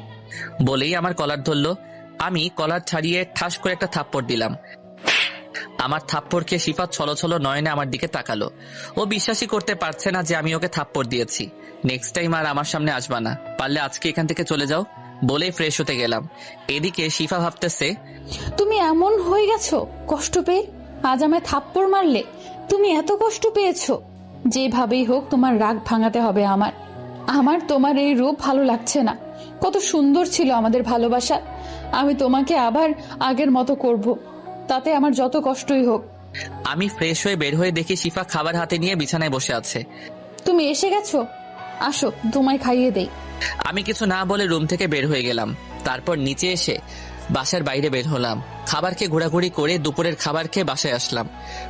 বলেই আমার কলার ধরলো। আমি কলার ছাড়িয়ে ঠাস করে একটা থাপ্পড় দিলাম। আমার থাপ্পড় খেয়ে শিফা ছলছল নয়নে আমার দিকে তাকালো। ও বিশ্বাসই করতে পারছে না যে আমি ওকে থাপ্পড় দিয়েছি। নেক্সট টাইম আর আমার সামনে আসবা না, পারলে আজকে এখান থেকে চলে যাও। বলেই ফ্রেশ হতে গেলাম। এদিকে শিফা ভাবতেছে, তুমি এমন হয়ে গেছো কষ্ট পেয়ে? আজ আমায় থাপ্পড় মারলে? তুমি এত কষ্ট পেয়েছো? যেভাবেই হোক তোমার রাগ ভাঙাতে হবে আমার। আমার তোমার এই রূপ ভালো লাগছে না। কত সুন্দর ছিল আমাদের ভালোবাসা। আমি তোমাকে আবার আগের মতো করব, তাতে আমার যত কষ্টই হোক। আমি ফ্রেশ হয়ে বের হয়ে দেখি শিফা খাবার হাতে নিয়ে বিছানায় বসে আছে। তুমি এসে গেছো, আসো তোমায় খাইয়ে দেই। আমি কিছু না বলে রুম থেকে বের হয়ে গেলাম। তারপর নিচে এসে বাসার বাইরে বের হলাম। খাবার খেয়ে ঘোরাঘুরি করে দুপুরের খাবার খেয়ে বাসায় আসলাম।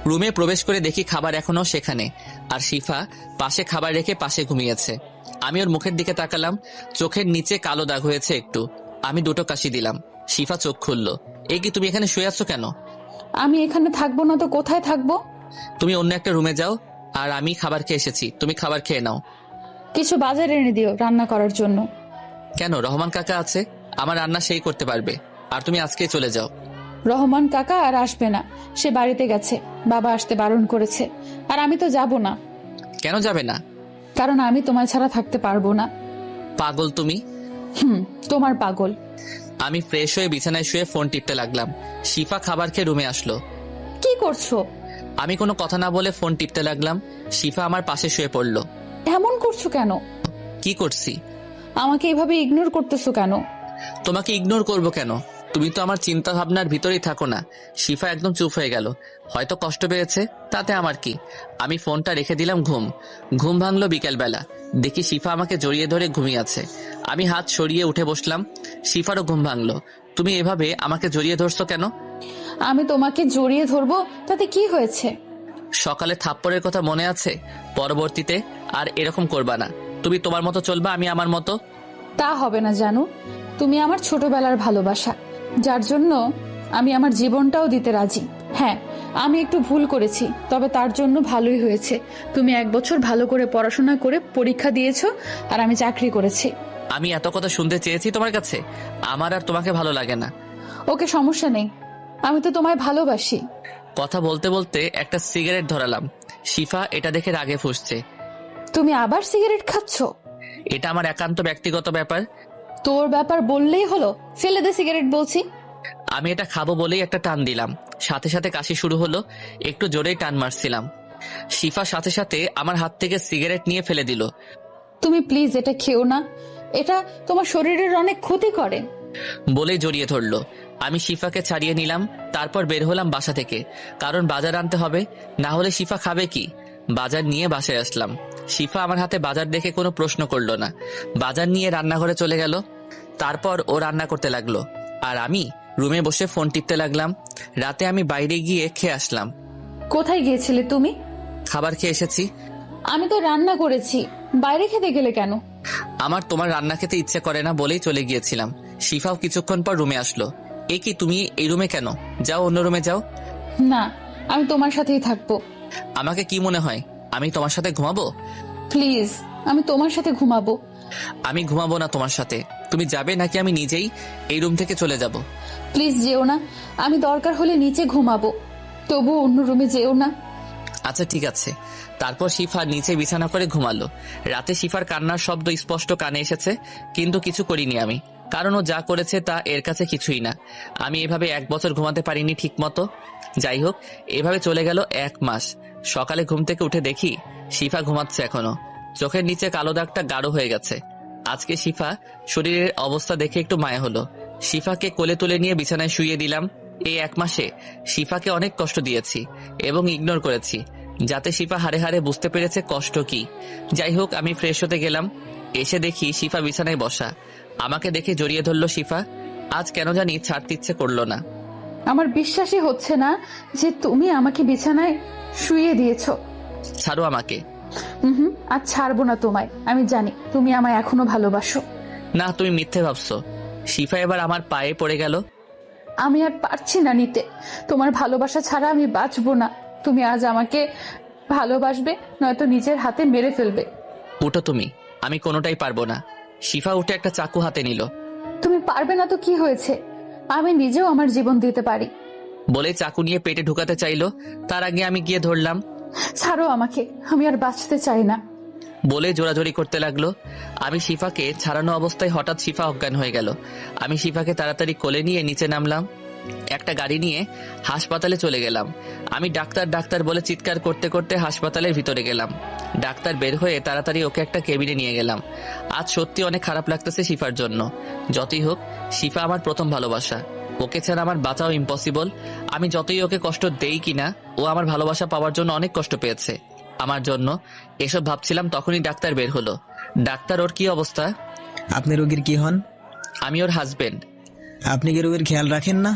রুমে প্রবেশ করে দেখি খাবার এখনো সেখানে, আর শিফা পাশে খাবার রেখে পাশে ঘুমিয়েছে। আমি ওর মুখের দিকে তাকালাম, চোখের নিচে কালো দাগ হয়েছে একটু। আমি 2টো কাশি দিলাম। শিফা চোখ খুললো। এই কি, তুমি এখানে শুয়ে আছো কেন? আমি এখানে থাকবো না তো কোথায় থাকবো? তুমি অন্য একটা রুমে যাও, আর আমি খাবার খেয়ে এসেছি, তুমি খাবার খেয়ে নাও। কিছু বাজার এনে দিও রান্না করার জন্য। কেন? রহমান কাকা আছে, আমার রান্না সেই করতে পারবে। আর তুমি আজকে চলে যাও। রহমান কাকা আর আসবে না, সে বাড়িতে গেছে। বাবা আসতে বারণ করেছে। আর আমি তো যাব না। কেন যাবে না? কারণ আমি তোমায় ছাড়া থাকতে পারবো না। পাগল তুমি? তোমার পাগল। আমি ফ্রেশ হয়ে বিছানায় শুয়ে ফোন টিপতে লাগলাম। শিফা খাবার খেয়ে রুমে আসলো। কি করছো? আমি কোনো কথা না বলে ফোন টিপতে লাগলাম। শিফা আমার পাশে শুয়ে পড়লো। এমন করছো কেন? কি করছি? আমাকে এভাবে ইগনোর করতেছো কেন? তোমাকে ইগনোর করব কেন? তুমি তো আমার চিন্তা ভাবনার ভিতরেই থাকো না। শিফা একদম চুপ হয়ে গেল। হয়তো কষ্ট পেয়েছে, তাতে আমার কি। আমি ফোনটা রেখে দিলাম। ঘুম ভাঙলো বিকেলবেলা। দেখি শিফা আমাকে জড়িয়ে ধরে ঘুমিয়ে আছে। আমি হাত সরিয়ে উঠে বসলাম। শিফারও ঘুম ভাঙলো। তুমি এভাবে আমাকে জড়িয়ে ধরছো কেন? আমি তোমাকে জড়িয়ে ধরবো তাতে কি হয়েছে? সকালে থাপ্পড়ের কথা মনে আছে? পরবর্তীতে আর এরকম করবা না। তুমি তোমার মতো চলবা, আমি আমার মতো। তা হবে না জানু। তুমি আমার ছোটবেলার ভালোবাসা, যার জন্য আমি আমার জীবনটাও দিতে রাজি। হ্যাঁ, আমি একটু ভুল করেছি, তবে তার জন্য ভালোই হয়েছে। তুমি 1 বছর ভালো করে পড়াশোনা করে পরীক্ষা দিয়েছো, আর আমি চাকরি করেছি। আমি এত কথা শুনতে চেয়েছি তোমার কাছে? আমার আর তোমাকে ভালো লাগে না। ওকে, সমস্যা নেই, আমি তো তোমায় ভালোবাসি। কথা বলতে বলতে একটা সিগারেট ধরালাম। শিফা এটা দেখে রাগে ফুঁসছে। তুমি আবার সিগারেট খাচ্ছো? এটা আমার একান্ত ব্যক্তিগত ব্যাপার। তোর ব্যাপার বললেই হলো, ফেলে দে সিগারেট বলছি। আমি এটা খাবো বলেই একটা টান দিলাম। সাথে সাথে কাশি শুরু হলো। একটু জোরেই টান মারছিলাম। শিফা সাথে সাথে আমার হাত থেকে সিগারেট নিয়ে ফেলে দিল। তুমি প্লিজ এটা খেও না, এটা তোমার শরীরের অনেক ক্ষতি করে। বলেই জড়িয়ে ধরলো। আমি শিফাকে ছাড়িয়ে নিলাম। তারপর বের হলাম বাসা থেকে, কারণ বাজার আনতে হবে, না হলে শিফা খাবে কি। বাজার নিয়ে বাসায় আসলাম। শিফা আমার হাতে বাজার দেখে কোনো প্রশ্ন করলো না। বাজার নিয়ে রান্নাঘরে চলে গেল। তারপর ও রান্না করতে লাগলো, আর আমি রুমে বসে ফোন টিপতে লাগলাম। রাতে আমি বাইরে গিয়ে খেয়ে আসলাম। কোথায় গিয়েছিলে তুমি? খাবার খেয়ে এসেছি। আমি তো রান্না করেছি, বাইরে খেতে গেলে কেন? আমার তোমার রান্না খেতে ইচ্ছে করে না বলেই চলে গিয়েছিলাম। শিফাও কিছুক্ষণ পর রুমে আসলো। এ কি, তুমি এই রুমে কেন? যাও অন্য রুমে যাও। না, আমি তোমার সাথেই থাকবো। আমাকে কি মনে হয় আমি তোমার সাথে ঘুমাবো? প্লিজ, আমি তোমার সাথে ঘুমাবো। আমি ঘুমাবো না তোমার সাথে। তুমি যাবে নাকি আমি নিজেই এই রুম থেকে চলে যাব? প্লিজ যেও না, আমি দরকার হলে নিচে ঘুমাবো, তবু অন্য রুমে যেও না। আচ্ছা ঠিক আছে। তারপর শিফা নিচে বিছানা করে ঘুমালো। রাতে শিফার কান্নার শব্দ স্পষ্ট কানে এসেছে, কিন্তু কিছু করিনি আমি, কারণ ও যা করেছে তা এর কাছে কিছুই না। আমি এভাবে 1 বছর ঘুমাতে পারিনি ঠিক মতো। যাই হোক, এভাবে চলে গেল 1 মাস। সকালে ঘুম থেকে উঠে দেখি শিফা ঘুমাচ্ছে এখনো। চোখের নিচে কালো দাগটা গাঢ় হয়ে গেছে। আজকে শিফা শরীরের অবস্থা দেখে একটু মায়া হলো। শিফাকে কোলে তুলে নিয়ে বিছানায় শুইয়ে দিলাম। এই 1 মাসে শিফাকে অনেক কষ্ট দিয়েছি এবং ইগনোর করেছি, যাতে শিফা হাড়ে হাড়ে বুঝতে পেরেছে কষ্ট কি। যাই হোক, আমি ফ্রেশ হতে গেলাম। এসে দেখি শিফা বিছানায় বসা। আমাকে দেখে জড়িয়ে ধরলো শিফা। আজ কেন জানি ছাড়তে ইচ্ছে করলো না। আমার বিশ্বাসই হচ্ছে না যে তুমি আমাকে বিছানায় শুইয়ে দিয়েছো। ছাড়ো আমাকে। আর ছাড়বো না তোমায়। আমি জানি তুমি আমায় এখনো ভালোবাসো। না, তুমি মিথ্যে ভাবছো। শিফা এবার আমার পায়ে পড়ে গেল। আমি আর পারছি না নিতে তোমার ভালোবাসা ছাড়া। আমি বাঁচবো না। তুমি আজ আমাকে ভালোবাসবে, নয়তো নিজের হাতে মেরে ফেলবে। উঠো তুমি, আমি কোনোটাই পারবো না। শিফা উঠে একটা চাকু হাতে নিল। তুমি পারবে না তো কি হয়েছে, আমি নিজেও আমার জীবন দিতে পারি। বলে চাকু নিয়ে পেটে ঢুকাতে চাইলো, তার আগে আমি গিয়ে ধরলাম। ছাড়ো আমাকে, আমি আর বাঁচতে চাই না। বলে জোরাজোরি করতে লাগলো। আমি শিফাকে ছাড়ানো অবস্থায় হঠাৎ শিফা অজ্ঞান হয়ে গেল। আমি শিফাকে তাড়াতাড়ি কোলে নিয়ে নিচে নামলাম। একটা গাড়ি নিয়ে হাসপাতালে চলে গেলাম। আমি ডাক্তার ডাক্তার বলে চিৎকার করতে করতে হাসপাতালের ভিতরে গেলাম। ডাক্তার বের হয়ে তাড়াতাড়ি ওকে একটা কেবিনে নিয়ে গেলাম। আজ সত্যি অনেক খারাপ লাগতেছে শিফার জন্য। যতই হোক, শিফা আমার প্রথম ভালোবাসা। ওকে ছাড়া আমার বাঁচাও ইম্পসিবল। আমি যতই ওকে কষ্ট দেই কিনা, ও আমার ভালোবাসা পাওয়ার জন্য অনেক কষ্ট পেয়েছে আমার জন্য। এসব ভাবছিলাম, তখনই ডাক্তার বের হলো। ডাক্তার, ওর কি অবস্থা? আপনি রোগীর কি হন? আমি ওর হাজবেন্ড। আপনি কি রোগীর খেয়াল রাখেন না?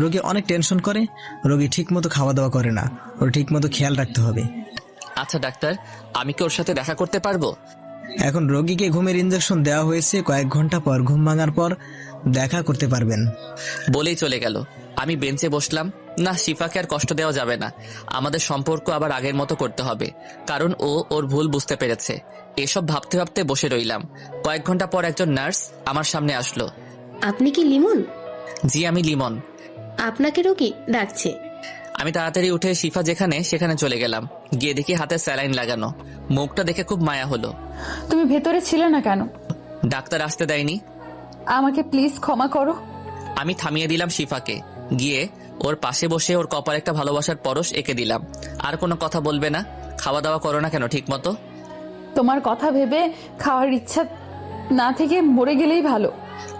রোগী অনেক টেনশন করে, রোগী ঠিক মতো খাওয়া দাওয়া করে না, ওর ঠিক মতো খেয়াল রাখতে হবে। আচ্ছা ডাক্তার, আমি কি ওর সাথে দেখা করতে পারবো? এখন রোগীকে ঘুমের ইঞ্জেকশন দেওয়া হয়েছে, কয়েক ঘন্টা পর ঘুম ভাঙার পর দেখা করতে পারবেন। বলেই চলে গেল। আমি বেঞ্চে বসলাম। না, শিফাকে আর কষ্ট দেওয়া যাবে না। আমাদের সম্পর্ক আবার আগের মতো করতে হবে, কারণ ও ওর ভুল বুঝতে পেরেছে। এসব ভাবতে ভাবতে বসে রইলাম। কয়েক ঘন্টা পর একজন নার্স আমার সামনে আসলো। আপনি কি লিমন? জি, আমি লিমন। আপনাকে রোগী ডাকছে। আমি তাড়াতাড়ি উঠে শিফা যেখানে সেখানে চলে গেলাম। গিয়ে দেখি হাতে স্যালাইন লাগানো। মুখটা দেখে খুব মায়া হলো। তুমি ভেতরে ছিলে না কেন? ডাক্তার আসতে দেয়নি। আমাকে প্লিজ ক্ষমা করো। আমি থামিয়ে দিলাম শিফাকে। গিয়ে ওর পাশে বসে ওর কপালে একটা ভালোবাসার পরশ এঁকে দিলাম। আর কোনো কথা বলবে না? খাওয়া দাওয়া করো না কেন ঠিক মতো? তোমার কথা ভেবে খাওয়ার ইচ্ছা না থেকে মরে গেলেই ভালো।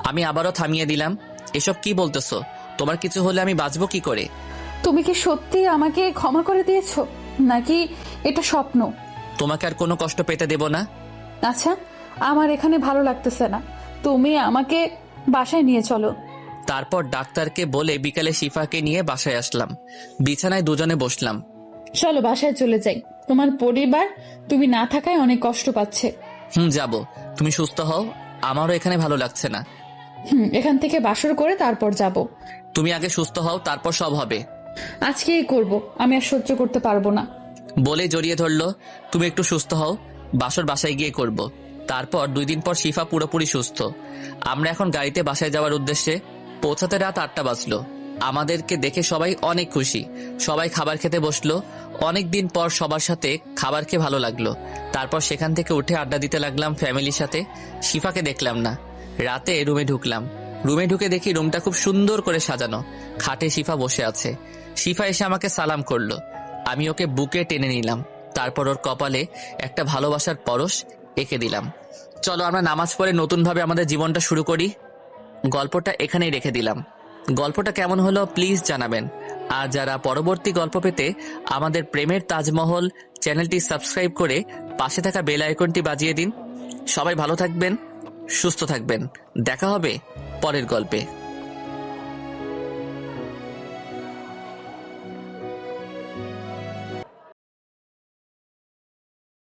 আমি আবারও থামিয়ে দিলাম। এসব কি বলতেছো? তোমার কিছু হলে আমি বাঁচবো কি করে? তুমি কি সত্যি আমাকে ক্ষমা করে দিয়েছো, নাকি এটা স্বপ্ন? তোমাকে আর কোনো কষ্ট পেতে দেব না। আচ্ছা, আমার এখানে ভালো লাগতেছে না, তুমি আমাকে বাসায় নিয়ে চলো। তারপর ডাক্তারকে বলে বিকালে শিফাকে নিয়ে বাসায় আসলাম। বিছানায় দুজনে বসলাম। চলো বাসায় চলে যাই। তোমার পরিবার তুমি না থাকায় অনেক কষ্ট পাচ্ছে। যাব। তুমি সুস্থ হও, আমারও এখানে ভালো লাগছে না। এখান থেকে বাসর করে তারপর যাব। তুমি আগে সুস্থ হও, তারপর সব হবে। আজকেই করব, আমি আর সহ্য করতে পারবো না। বলে জড়িয়ে ধরলো। তুমি একটু সুস্থ হও, বাসর বাসায় গিয়ে করব। তারপর 2 দিন পর শিফা পুরোপুরি সুস্থ। আমরা এখন গাড়িতে বাসায় যাওয়ার উদ্দেশ্যে। পৌঁছাতে রাত 8টা বাজলো। আমাদেরকে দেখে সবাই অনেক খুশি। সবাই খাবার খেতে বসলো। অনেক দিন পর সবার সাথে খাবার খেয়ে ভালো লাগলো। তারপর সেখান থেকে উঠে আড্ডা দিতে লাগলাম ফ্যামিলির সাথে। শিফাকে দেখলাম না। রাতে রুমে ঢুকলাম। রুমে ঢুকে দেখি রুমটা খুব সুন্দর করে সাজানো। খাটে শিফা বসে আছে। শিফা এসে আমাকে সালাম করলো। আমি ওকে বুকে টেনে নিলাম। তারপর ওর কপালে একটা ভালোবাসার পরশ এঁকে দিলাম। চলো আমরা নামাজ পড়ে নতুনভাবে আমাদের জীবনটা শুরু করি। গল্পটা এখানেই রেখে দিলাম। গল্পটা কেমন হলো প্লিজ জানাবেন। আর যারা পরবর্তী গল্প পেতে আমাদের প্রেমের তাজমহল চ্যানেলটি সাবস্ক্রাইব করে পাশে থাকা বেল আইকনটি বাজিয়ে দিন। সবাই ভালো থাকবেন, সুস্থ থাকবেন। দেখা হবে পরের গল্পে।